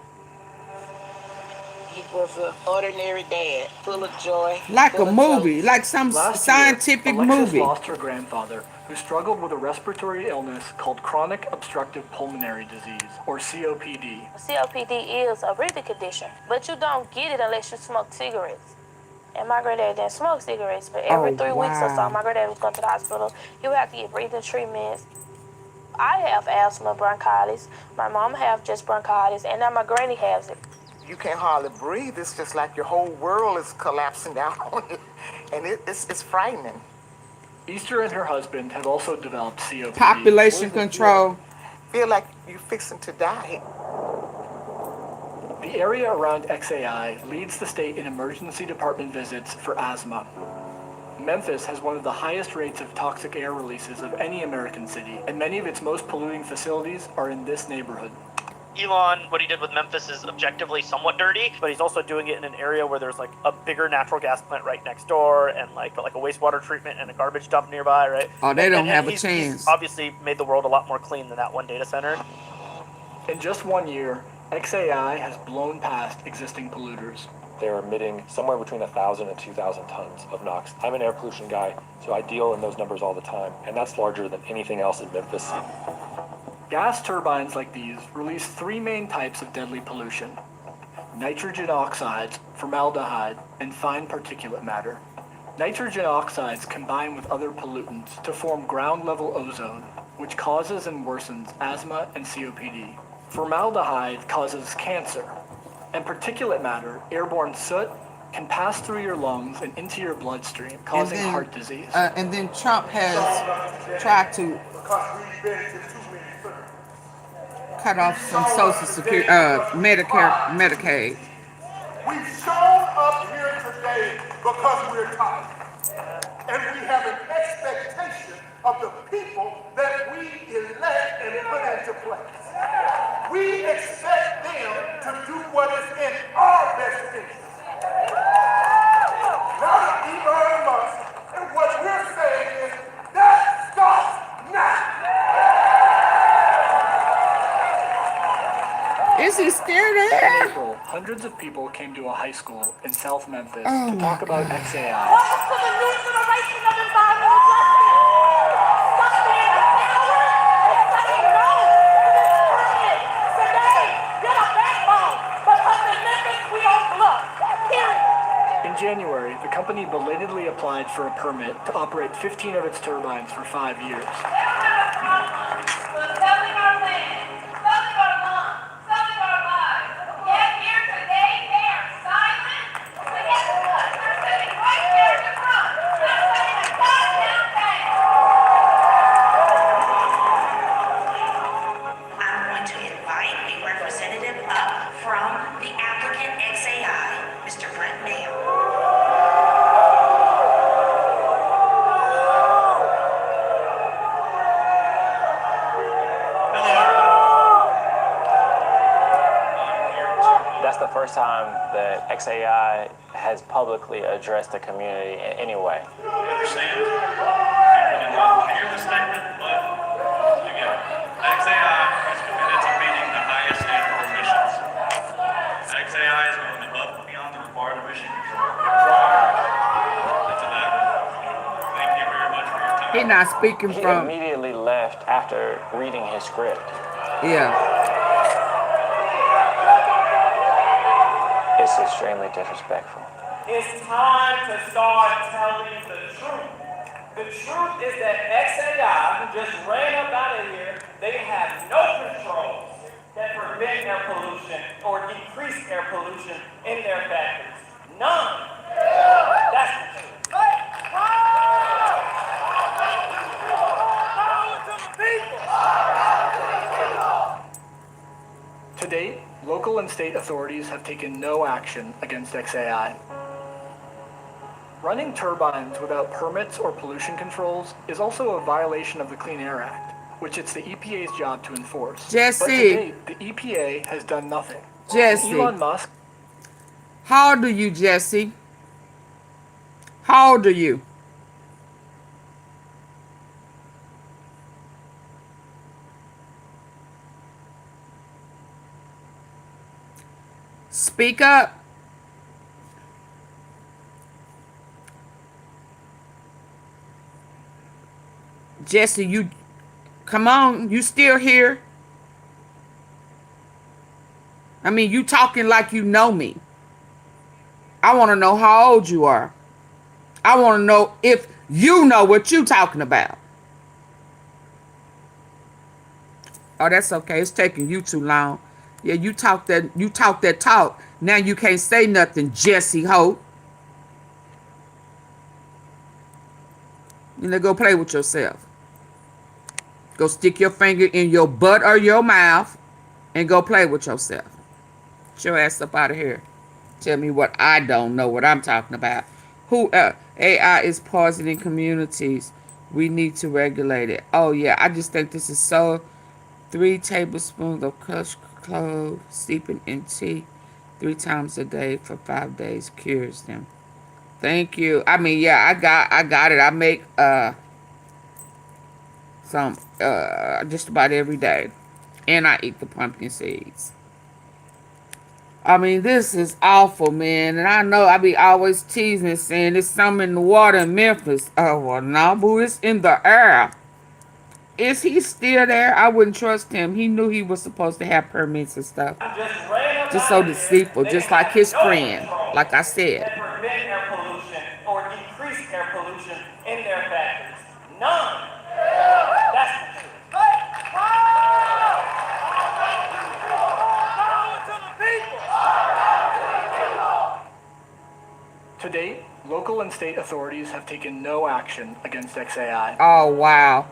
He was an ordinary dad, full of joy. Like a movie, like some Last scientific year, Alexis movie. lost her grandfather, who struggled with a respiratory illness called chronic obstructive pulmonary disease, or COPD. COPD is a breathing condition, but you don't get it unless you smoke cigarettes. And my granddad didn't smoke cigarettes, but every 3 weeks or so, my granddad was going to the hospital. He would have to get breathing treatments. I have asthma, bronchitis. My mom have just bronchitis, and now my granny has it. You can't hardly breathe. It's just like your whole world is collapsing down on you. And it's frightening. Easter and her husband have also developed COPD. Population control. Feel like you're fixing to die. The area around XAI leads the state in emergency department visits for asthma. Memphis has one of the highest rates of toxic air releases of any American city, and many of its most polluting facilities are in this neighborhood. Elon, what he did with Memphis is objectively somewhat dirty, but he's also doing it in an area where there's like a bigger natural gas plant right next door and like a wastewater treatment and a garbage dump nearby, right? Oh, they don't and have a he's chance. Obviously made the world a lot more clean than that one data center. In just 1 year, XAI has blown past existing polluters. they're emitting somewhere between 1,000 and 2,000 tons of NOx. I'm an air pollution guy, so I deal in those numbers all the time, and that's larger than anything else in Memphis. Gas turbines like these release three main types of deadly pollution: nitrogen oxides, formaldehyde, and fine particulate matter. Nitrogen oxides combine with other pollutants to form ground-level ozone, which causes and worsens asthma and COPD. Formaldehyde causes cancer, and particulate matter, airborne soot, can pass through your lungs and into your bloodstream, causing heart disease. And then Trump has tried to cut off some Social Security, Medicaid. We've shown up here today because we're tired. And we have an expectation of the people that we elect and put into place. We expect them to do what is in our best interest. Not Elon Musk. And what we're saying is that starts now. Is he scared of In it? April, hundreds of people came to a high school in South Memphis Oh to talk about XAI. Welcome to the new generation of environmental justice. Stop being a coward and say no to this permit. Today, get a backbone. Because in Memphis, we don't bluff. Period. In January, the company belatedly applied for a permit to operate 15 of its turbines for 5 years. First time that XAI has publicly addressed the community in any way. I understand. I hear the statement, but again, XAI is committed to meeting the highest standard of emissions. XAI is going above and beyond the required emission control. And to that, thank you very much for your time. He's not speaking He from. immediately left after reading his script. Yeah. It's extremely disrespectful. It's time to start telling the truth. The truth is that XAI, who just ran up out of here, they have no controls that prevent air pollution or decrease air pollution in their factories. None. That's the truth. To date, local and state authorities have taken no action against XAI. Running turbines without permits or pollution controls is also a violation of the Clean Air Act, which it's the EPA's job to enforce. Jesse. But to date, the EPA has done nothing. Jesse. Elon Musk. How old are you, Jesse? How old are you? Speak up. Jesse, you come on, you still here? I mean, you talking like you know me. I want to know how old you are. I want to know if you know what you talking about. Oh, that's okay. It's taking you too long. Yeah, you talk that talk. Now you can't say nothing, Jesse Hope. You know, go play with yourself. Go stick your finger in your butt or your mouth and go play with yourself. Get your ass up out of here. Tell me what I don't know, what I'm talking about. AI is poisoning communities. We need to regulate it. Oh, yeah, I just think this is so... 3 tablespoons of crushed clove, steeping in tea 3 times a day for 5 days cures them. Thank you. I mean, yeah, I got it. I make some just about every day, and I eat the pumpkin seeds. I mean, this is awful, man. And I know I be always teasing saying there's some in the water in Memphis. Oh, well, no, boo, it's in the air. Is he still there? I wouldn't trust him. He knew he was supposed to have permits and stuff. Just so deceitful, just like his friend, like I said. That prevent air pollution or decrease air pollution in their factories. None. That's the truth. To date, local and state authorities have taken no action against XAI. Oh, wow.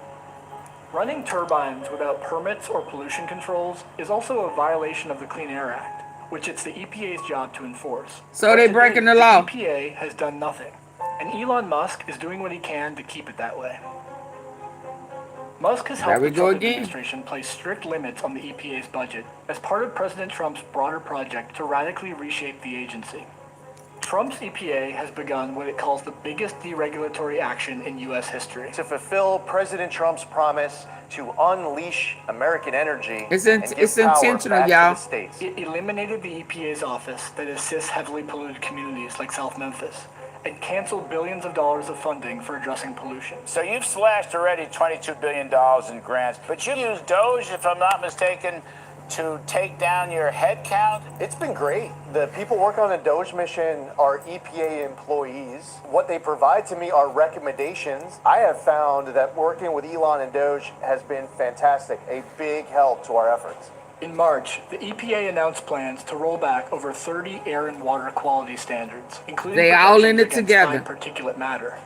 Running turbines without permits or pollution controls is also a violation of the Clean Air Act, which it's the EPA's job to enforce. So they're breaking the law. The EPA has done nothing, and Elon Musk is doing what he can to keep it that way. Musk has helped the Trump administration place strict limits on the EPA's budget as part of President Trump's broader project to radically reshape the agency. Trump's EPA has begun what it calls the biggest deregulatory action in U.S. history. To fulfill President Trump's promise to unleash American energy it's and give power intentional, back y'all. to the states. It eliminated the EPA's office that assists heavily polluted communities like South Memphis and canceled billions of dollars of funding for addressing pollution. So you've slashed already $22 billion in grants, but you used Doge, if I'm not mistaken, to take down your head count? It's been great. The people working on the Doge mission are EPA employees. What they provide to me are recommendations. I have found that working with Elon and Doge has been fantastic, a big help to our efforts. In March, the EPA announced plans to roll back over 30 air and water quality standards, including they all in it protections together. against fine particulate matter.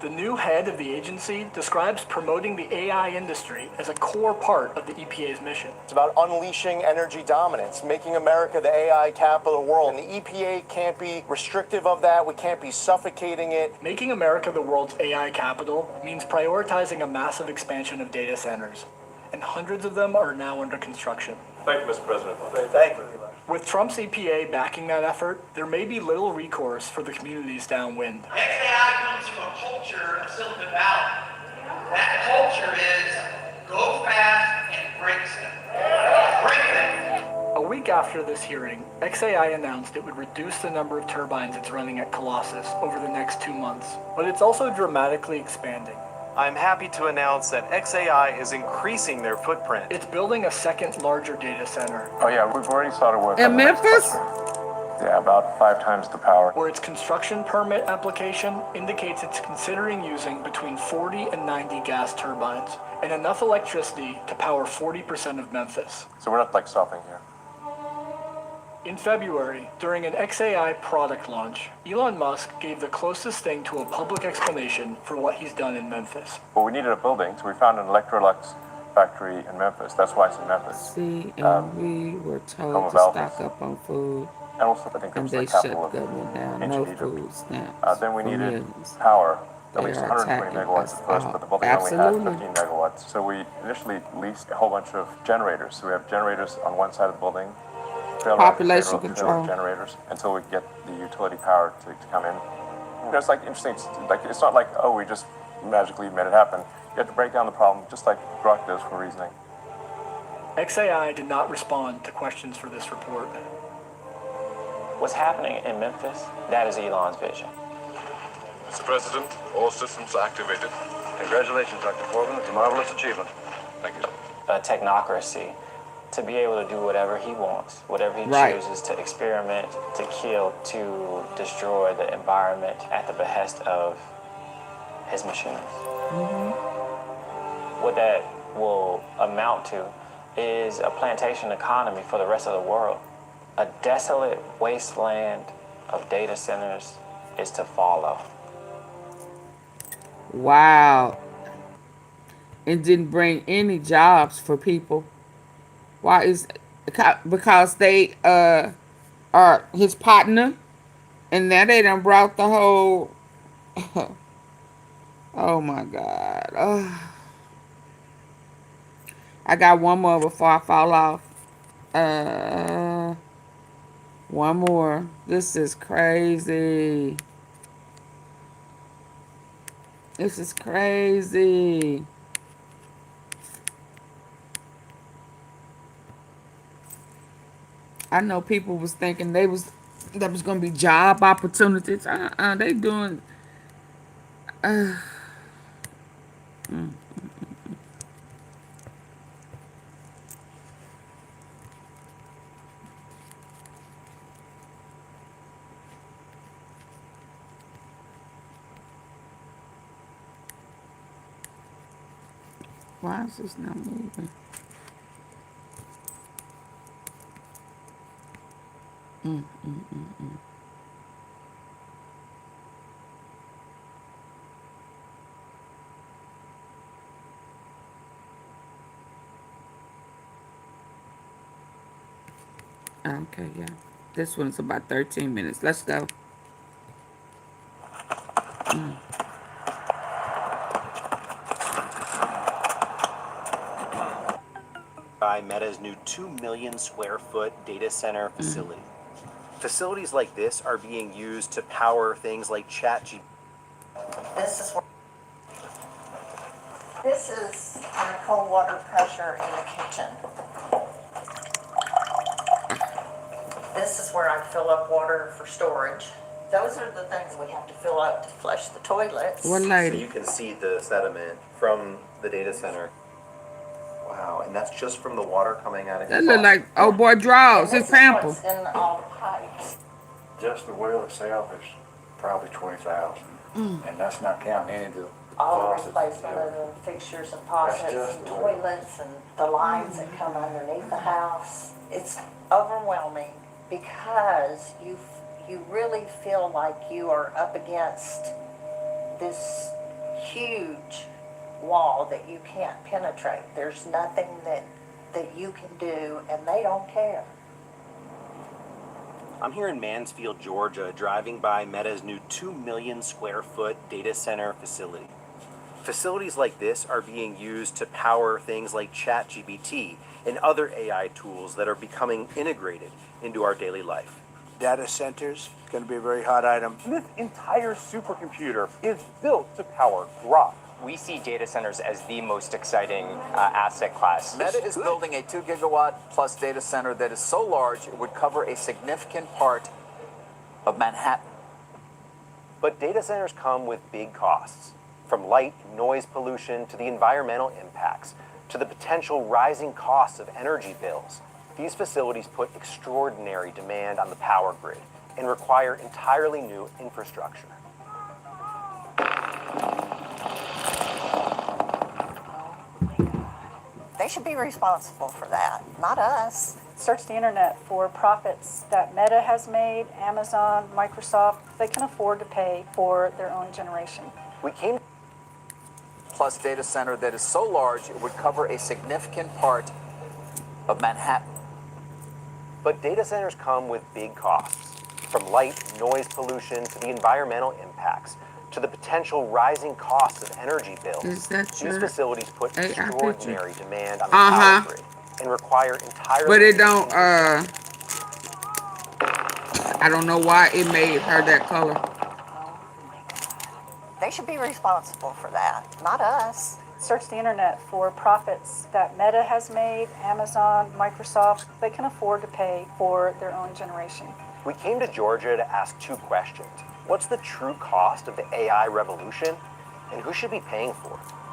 The new head of the agency describes promoting the AI industry as a core part of the EPA's mission. It's about unleashing energy dominance, making America the AI capital of the world. And the EPA can't be restrictive of that. We can't be suffocating it. Making America the world's AI capital means prioritizing a massive expansion of data centers, and hundreds of them are now under construction. Thank you, Mr. President. Thank you. With Trump's EPA backing that effort, there may be little recourse for the communities downwind. XAI comes from a culture of Silicon Valley. That culture is go fast and break stuff. Break things. A week after this hearing, XAI announced it would reduce the number of turbines it's running at Colossus over the next 2 months, but it's also dramatically expanding. I'm happy to announce that XAI is increasing their footprint. It's building a second larger data center. Oh yeah, we've already started work in Memphis? Yeah, about 5 times the power. Where its construction permit application indicates it's considering using between 40 and 90 gas turbines and enough electricity to power 40% of Memphis. So we're not like stopping here. In February, during an XAI product launch, Elon Musk gave the closest thing to a public explanation for what he's done in Memphis. Well, we needed a building, so we found an Electrolux factory in Memphis. That's why it's in Memphis. See, and we were told to stock up on food. And also, I think and there they was shut capital government down. No food stamps. Then we for needed millions. power, at They least are 120 attacking megawatts us at first, all. but the building Absolutely. only had 15 megawatts. So we initially leased a whole bunch of generators. So we have generators on one side of the building, population control generators until we get the utility power to come in. You know, it's like interesting. It's not like, oh, we just magically made it happen. You have to break down the problem, just like Grok does for reasoning. XAI did not respond to questions for this report. What's happening in Memphis, that is Elon's vision. Mr. President, all systems activated. Congratulations, Dr. Corbin. It's a marvelous achievement. Thank you. A technocracy, to be able to do whatever he wants, whatever he chooses, to experiment, to kill, to destroy the environment at the behest of his machines. What that will amount to is a plantation economy for the rest of the world. A desolate wasteland of data centers is to follow. Wow. And didn't bring any jobs for people. Why is because they are his partner, and now they done brought the whole oh my God. I got one more before I fall off. One more. This is crazy. This is crazy. I know people was thinking that was gonna be job opportunities. They doing. Uh, mm. Why is this not moving? Mm, mm, mm, mm. Okay, yeah. This one's about 13 minutes. Let's go. Mm. By Meta's new 2 million square foot data center facility. Facilities like this are being used to power things like ChatGPT. This is our cold water pressure in the kitchen. This is where I fill up water for storage. Those are the things we have to fill up to flush the toilets. What So lady? you can see the sediment from the data center. Wow, and that's just from the water coming out of That look like old boy draws. His pamper. What's in all the pipes. Just the well itself is probably 20,000, and that's not counting any of the All the faucets. replacement of the fixtures and faucets just and the way. toilets and the lines that come underneath the house. It's overwhelming because you really feel like you are up against this huge wall that you can't penetrate. There's nothing that you can do, and they don't care. I'm here in Mansfield, Georgia, driving by Meta's new 2 million square foot data center facility. Facilities like this are being used to power things like ChatGPT and other AI tools that are becoming integrated into our daily life. Data centers, going to be a very hot item. This entire supercomputer is built to power Grok. We see data centers as the most exciting asset class. Meta is building a 2 gigawatt plus data center that is so large it would cover a significant part of Manhattan. But data centers come with big costs, from light and noise pollution to the environmental impacts, to the potential rising costs of energy bills. These facilities put extraordinary demand on the power grid and require entirely new infrastructure. They should be responsible for that, not us. Search the internet for profits that Meta has made, Amazon, Microsoft. They can afford to pay for their own generation. We came Plus data center that is so large it would cover a significant part of Manhattan. But data centers come with big costs, from light and noise pollution to the environmental impacts, to the potential rising costs of energy bills. Is that These your facilities put AI picture? extraordinary demand on the power grid and require entirely But it new don't, I don't know why it made her that color. They should be responsible for that, not us. Search the internet for profits that Meta has made, Amazon, Microsoft. They can afford to pay for their own generation. We came to Georgia to ask two questions. What's the true cost of the AI revolution, and who should be paying for it?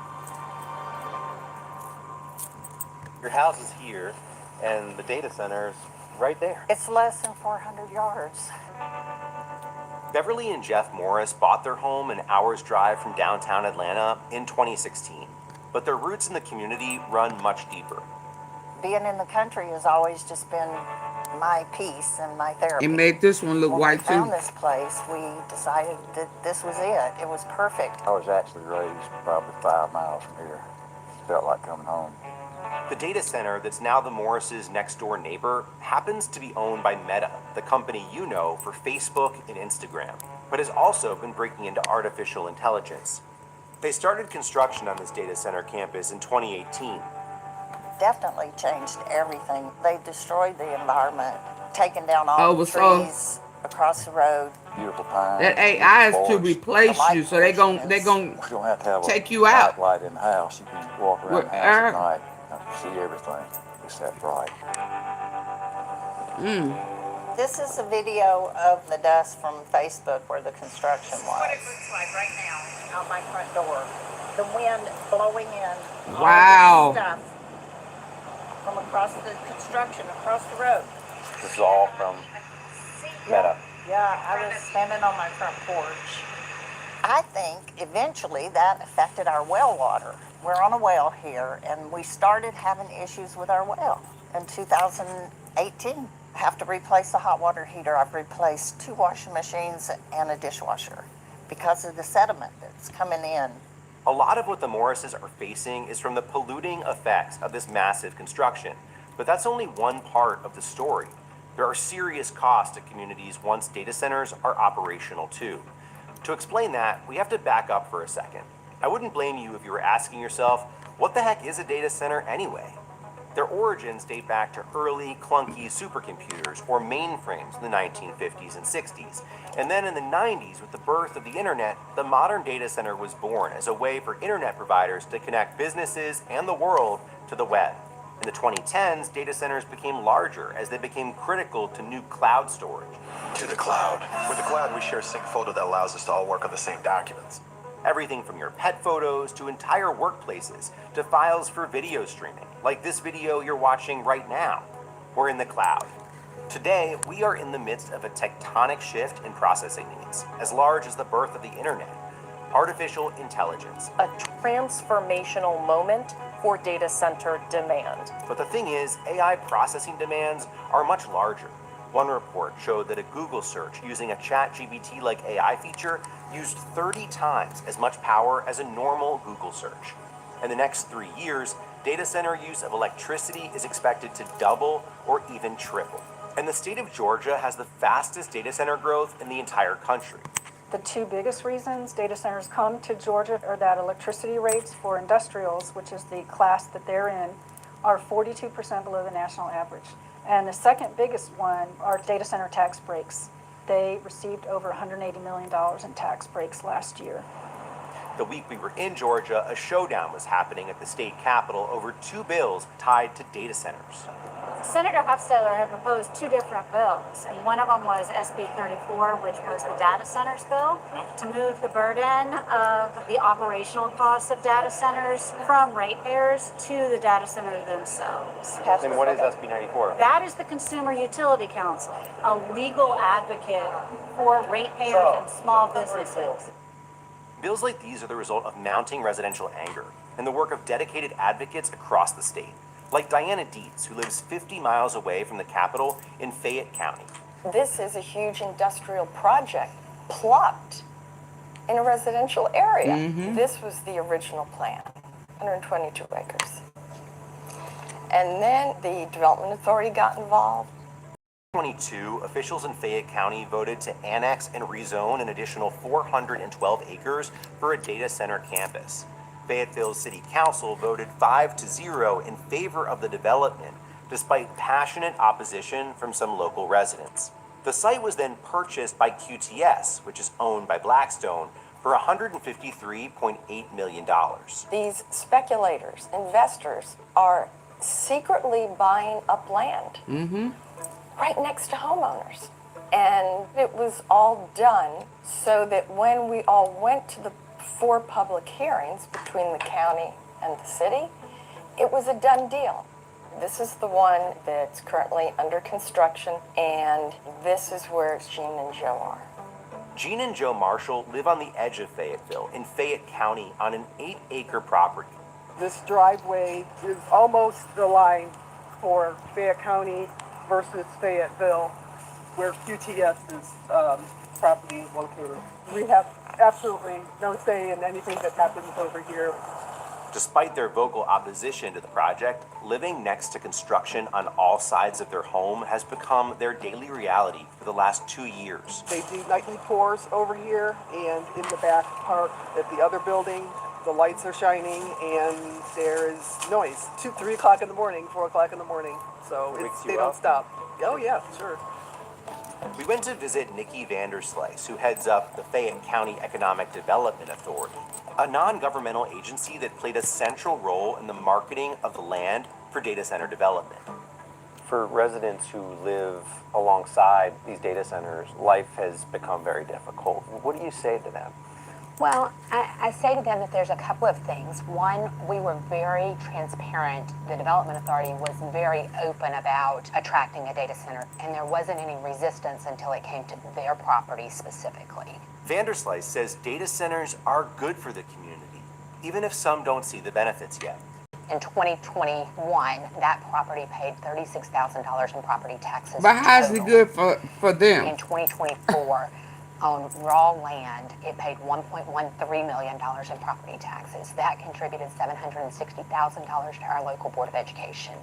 Your house is here, and the data center is right there. It's less than 400 yards. Beverly and Jeff Morris bought their home an hour's drive from downtown Atlanta in 2016, but their roots in the community run much deeper. Being in the country has always just been my peace and my therapy. It made this one look when white we found too. this place, we decided that this was it. It was perfect. I was actually raised probably 5 miles from here. Felt like coming home. The data center that's now the Morris' next door neighbor happens to be owned by Meta, the company you know for Facebook and Instagram, but has also been breaking into artificial intelligence. They started construction on this data center campus in 2018. Definitely changed everything. They destroyed the environment, taking down all the trees across the road. Beautiful pine. That AI is to replace you, so they gon' You don't have to have take a you out. light in the house. You can walk around the house at night and see everything except bright. This is a video of the dust from Facebook where the construction was. What it looks like right now out my front door. The wind blowing in Wow. All this stuff from across the construction, across the road. This is all from Meta. Yeah, I was standing on my front porch. I think eventually that affected our well water. We're on a well here, and we started having issues with our well in 2018. I have to replace the hot water heater. I've replaced 2 washing machines and a dishwasher because of the sediment that's coming in. A lot of what the Morrises are facing is from the polluting effects of this massive construction. But that's only one part of the story. There are serious costs to communities once data centers are operational too. To explain that, we have to back up for a second. I wouldn't blame you if you were asking yourself, what the heck is a data center anyway? Their origins date back to early, clunky supercomputers or mainframes in the 1950s and 60s. And then in the 90s, with the birth of the internet, the modern data center was born as a way for internet providers to connect businesses and the world to the web. In the 2010s, data centers became larger as they became critical to new cloud storage. To the cloud. With the cloud, we share a sync folder that allows us to all work on the same documents. Everything from your pet photos to entire workplaces to files for video streaming, like this video you're watching right now. We're in the cloud. Today, we are in the midst of a tectonic shift in processing needs, as large as the birth of the internet. Artificial intelligence. A transformational moment for data center demand. But the thing is, AI processing demands are much larger. One report showed that a Google search using a ChatGPT-like AI feature used 30 times as much power as a normal Google search. In the next 3 years, data center use of electricity is expected to double or even triple. And the state of Georgia has the fastest data center growth in the entire country. The 2 biggest reasons data centers come to Georgia are that electricity rates for industrials, which is the class that they're in, are 42% below the national average. And the second biggest one are data center tax breaks. They received over $180 million in tax breaks last year. The week we were in Georgia, a showdown was happening at the state capitol over 2 bills tied to data centers. Senator Hofstadter had proposed 2 different bills, and one of them was SB 34, which was the data centers bill, to move the burden of the operational costs of data centers from ratepayers to the data centers themselves. And what is SB 94? That is the Consumer Utility Council, a legal advocate for ratepayers and small businesses. Bills like these are the result of mounting residential anger and the work of dedicated advocates across the state, like Diana Dietz, who lives 50 miles away from the Capitol in Fayette County. This is a huge industrial project plopped in a residential area. This was the original plan, 122 acres. And then the Development Authority got involved. In 2022, officials in Fayette County voted to annex and rezone an additional 412 acres for a data center campus. Fayetteville City Council voted 5-0 in favor of the development, despite passionate opposition from some local residents. The site was then purchased by QTS, which is owned by Blackstone, for $153.8 million. These speculators, investors, are secretly buying up land right next to homeowners. And it was all done so that when we all went to the 4 public hearings between the county and the city, it was a done deal. This is the one that's currently under construction, and this is where Gene and Joe are. Gene and Joe Marshall live on the edge of Fayetteville in Fayette County on an 8-acre property. This driveway is almost the line for Fayette County versus Fayetteville, where QTS's property is located. We have absolutely no say in anything that happens over here. Despite their vocal opposition to the project, living next to construction on all sides of their home has become their daily reality for the last 2 years. They do nightly tours over here, and in the back part at the other building, the lights are shining and there is noise. 2, 3 o'clock in the morning, 4 o'clock in the morning. So they don't stop. Oh yeah, sure. We went to visit Nikki Vanderslice, who heads up the Fayette County Economic Development Authority, a non-governmental agency that played a central role in the marketing of the land for data center development. For residents who live alongside these data centers, life has become very difficult. What do you say to them? Well, I say to them that there's a couple of things. One, we were very transparent. The Development Authority was very open about attracting a data center, and there wasn't any resistance until it came to their property specifically. Vanderslice says data centers are good for the community, even if some don't see the benefits yet. In 2021, that property paid $36,000 in property taxes. But how's it total. good for them? In 2024, on raw land, it paid $1.13 million in property taxes. That contributed $760,000 to our local Board of Education.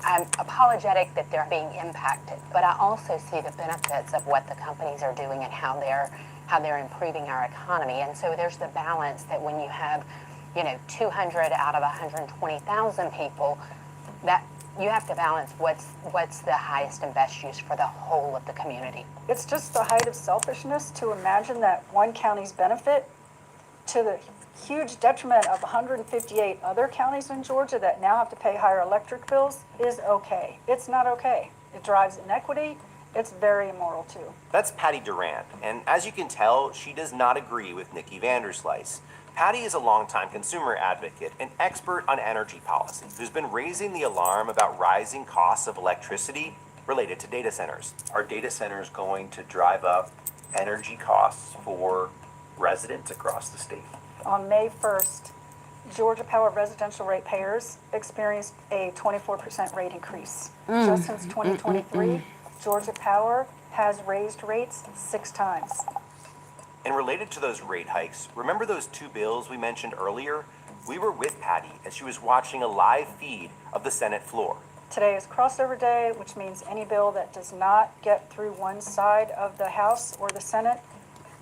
I'm apologetic that they're being impacted, but I also see the benefits of what the companies are doing and how they're improving our economy. And so there's the balance that when you have 200 out of 120,000 people, that you have to balance what's the highest and best use for the whole of the community. It's just the height of selfishness to imagine that one county's benefit to the huge detriment of 158 other counties in Georgia that now have to pay higher electric bills is okay. It's not okay. It drives inequity. It's very immoral too. That's Patty Durand, and as you can tell, she does not agree with Nikki Vanderslice. Patty is a longtime consumer advocate and expert on energy policy who's been raising the alarm about rising costs of electricity related to data centers. Are data centers going to drive up energy costs for residents across the state? On May 1st, Georgia Power residential ratepayers experienced a 24% rate increase. Just since 2023, Georgia Power has raised rates 6 times. And related to those rate hikes, remember those 2 bills we mentioned earlier? We were with Patty as she was watching a live feed of the Senate floor. Today is crossover day, which means any bill that does not get through one side of the House or the Senate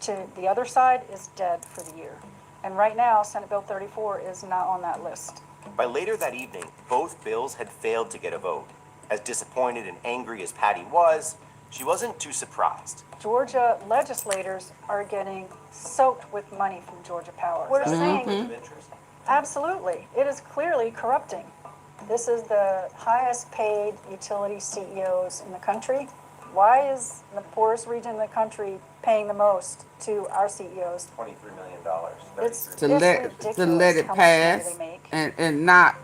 to the other side is dead for the year. And right now, Senate Bill 34 is not on that list. By later that evening, both bills had failed to get a vote. As disappointed and angry as Patty was, she wasn't too surprised. Georgia legislators are getting soaked with money from Georgia Power. We're saying, absolutely, it is clearly corrupting. This is the highest paid utility CEOs in the country. Why is the poorest region in the country paying the most to our CEOs? $23 million. It's To let it pass and not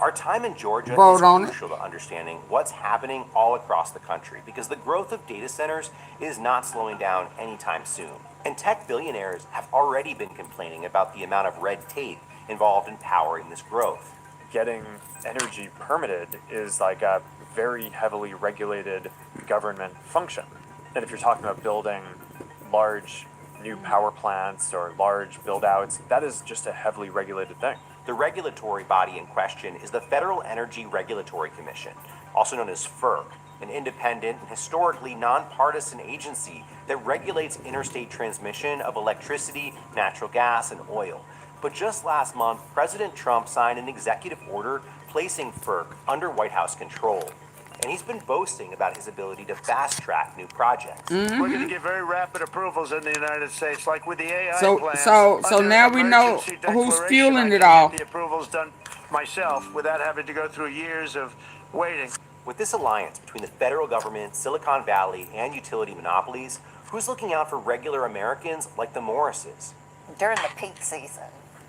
Our time in Georgia vote is on it. crucial to understanding what's happening all across the country because the growth of data centers is not slowing down anytime soon. And tech billionaires have already been complaining about the amount of red tape involved in powering this growth. Getting energy permitted is like a very heavily regulated government function. And if you're talking about building large new power plants or large build-outs, that is just a heavily regulated thing. The regulatory body in question is the Federal Energy Regulatory Commission, also known as FERC, an independent and historically nonpartisan agency that regulates interstate transmission of electricity, natural gas, and oil. But just last month, President Trump signed an executive order placing FERC under White House control. And he's been boasting about his ability to fast-track new projects. We're going to get very rapid approvals in the United States, like with the AI So plan. so Under now we know emergency who's declaration, fueling I it can all. get the approvals done myself without having to go through years of waiting. With this alliance between the federal government, Silicon Valley, and utility monopolies, who's looking out for regular Americans like the Morrises? During the peak season,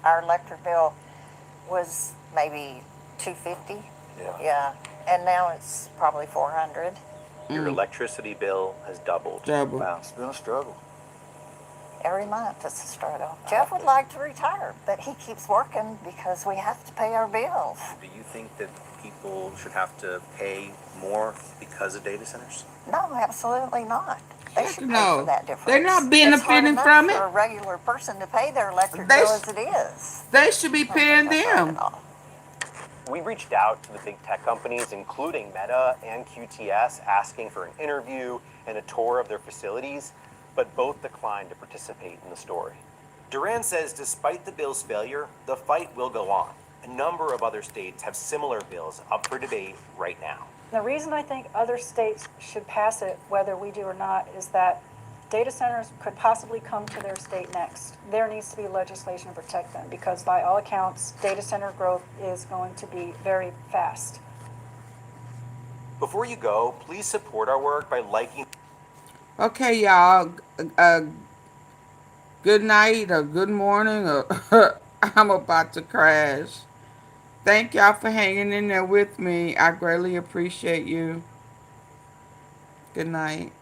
our electric bill was maybe $250. Yeah. And now it's probably $400. Your electricity bill has doubled. Double. Wow. It's been a struggle. Every month it's a struggle. Jeff would like to retire, but he keeps working because we have to pay our bills. Do you think that people should have to pay more because of data centers? No, absolutely not. They should pay no. for that difference. They're not It's benefiting hard from enough it. for a regular person to pay their electric They bill sh- as it is. They should be paying them. We reached out to the big tech companies, including Meta and QTS, asking for an interview and a tour of their facilities, but both declined to participate in the story. Duran says despite the bill's failure, the fight will go on. A number of other states have similar bills up for debate right now. The reason I think other states should pass it, whether we do or not, is that data centers could possibly come to their state next. There needs to be legislation to protect them because by all accounts, data center growth is going to be very fast. Before you go, please support our work by liking. Okay, y'all. Good night or good morning or I'm about to crash. Thank y'all for hanging in there with me. I greatly appreciate you. Good night.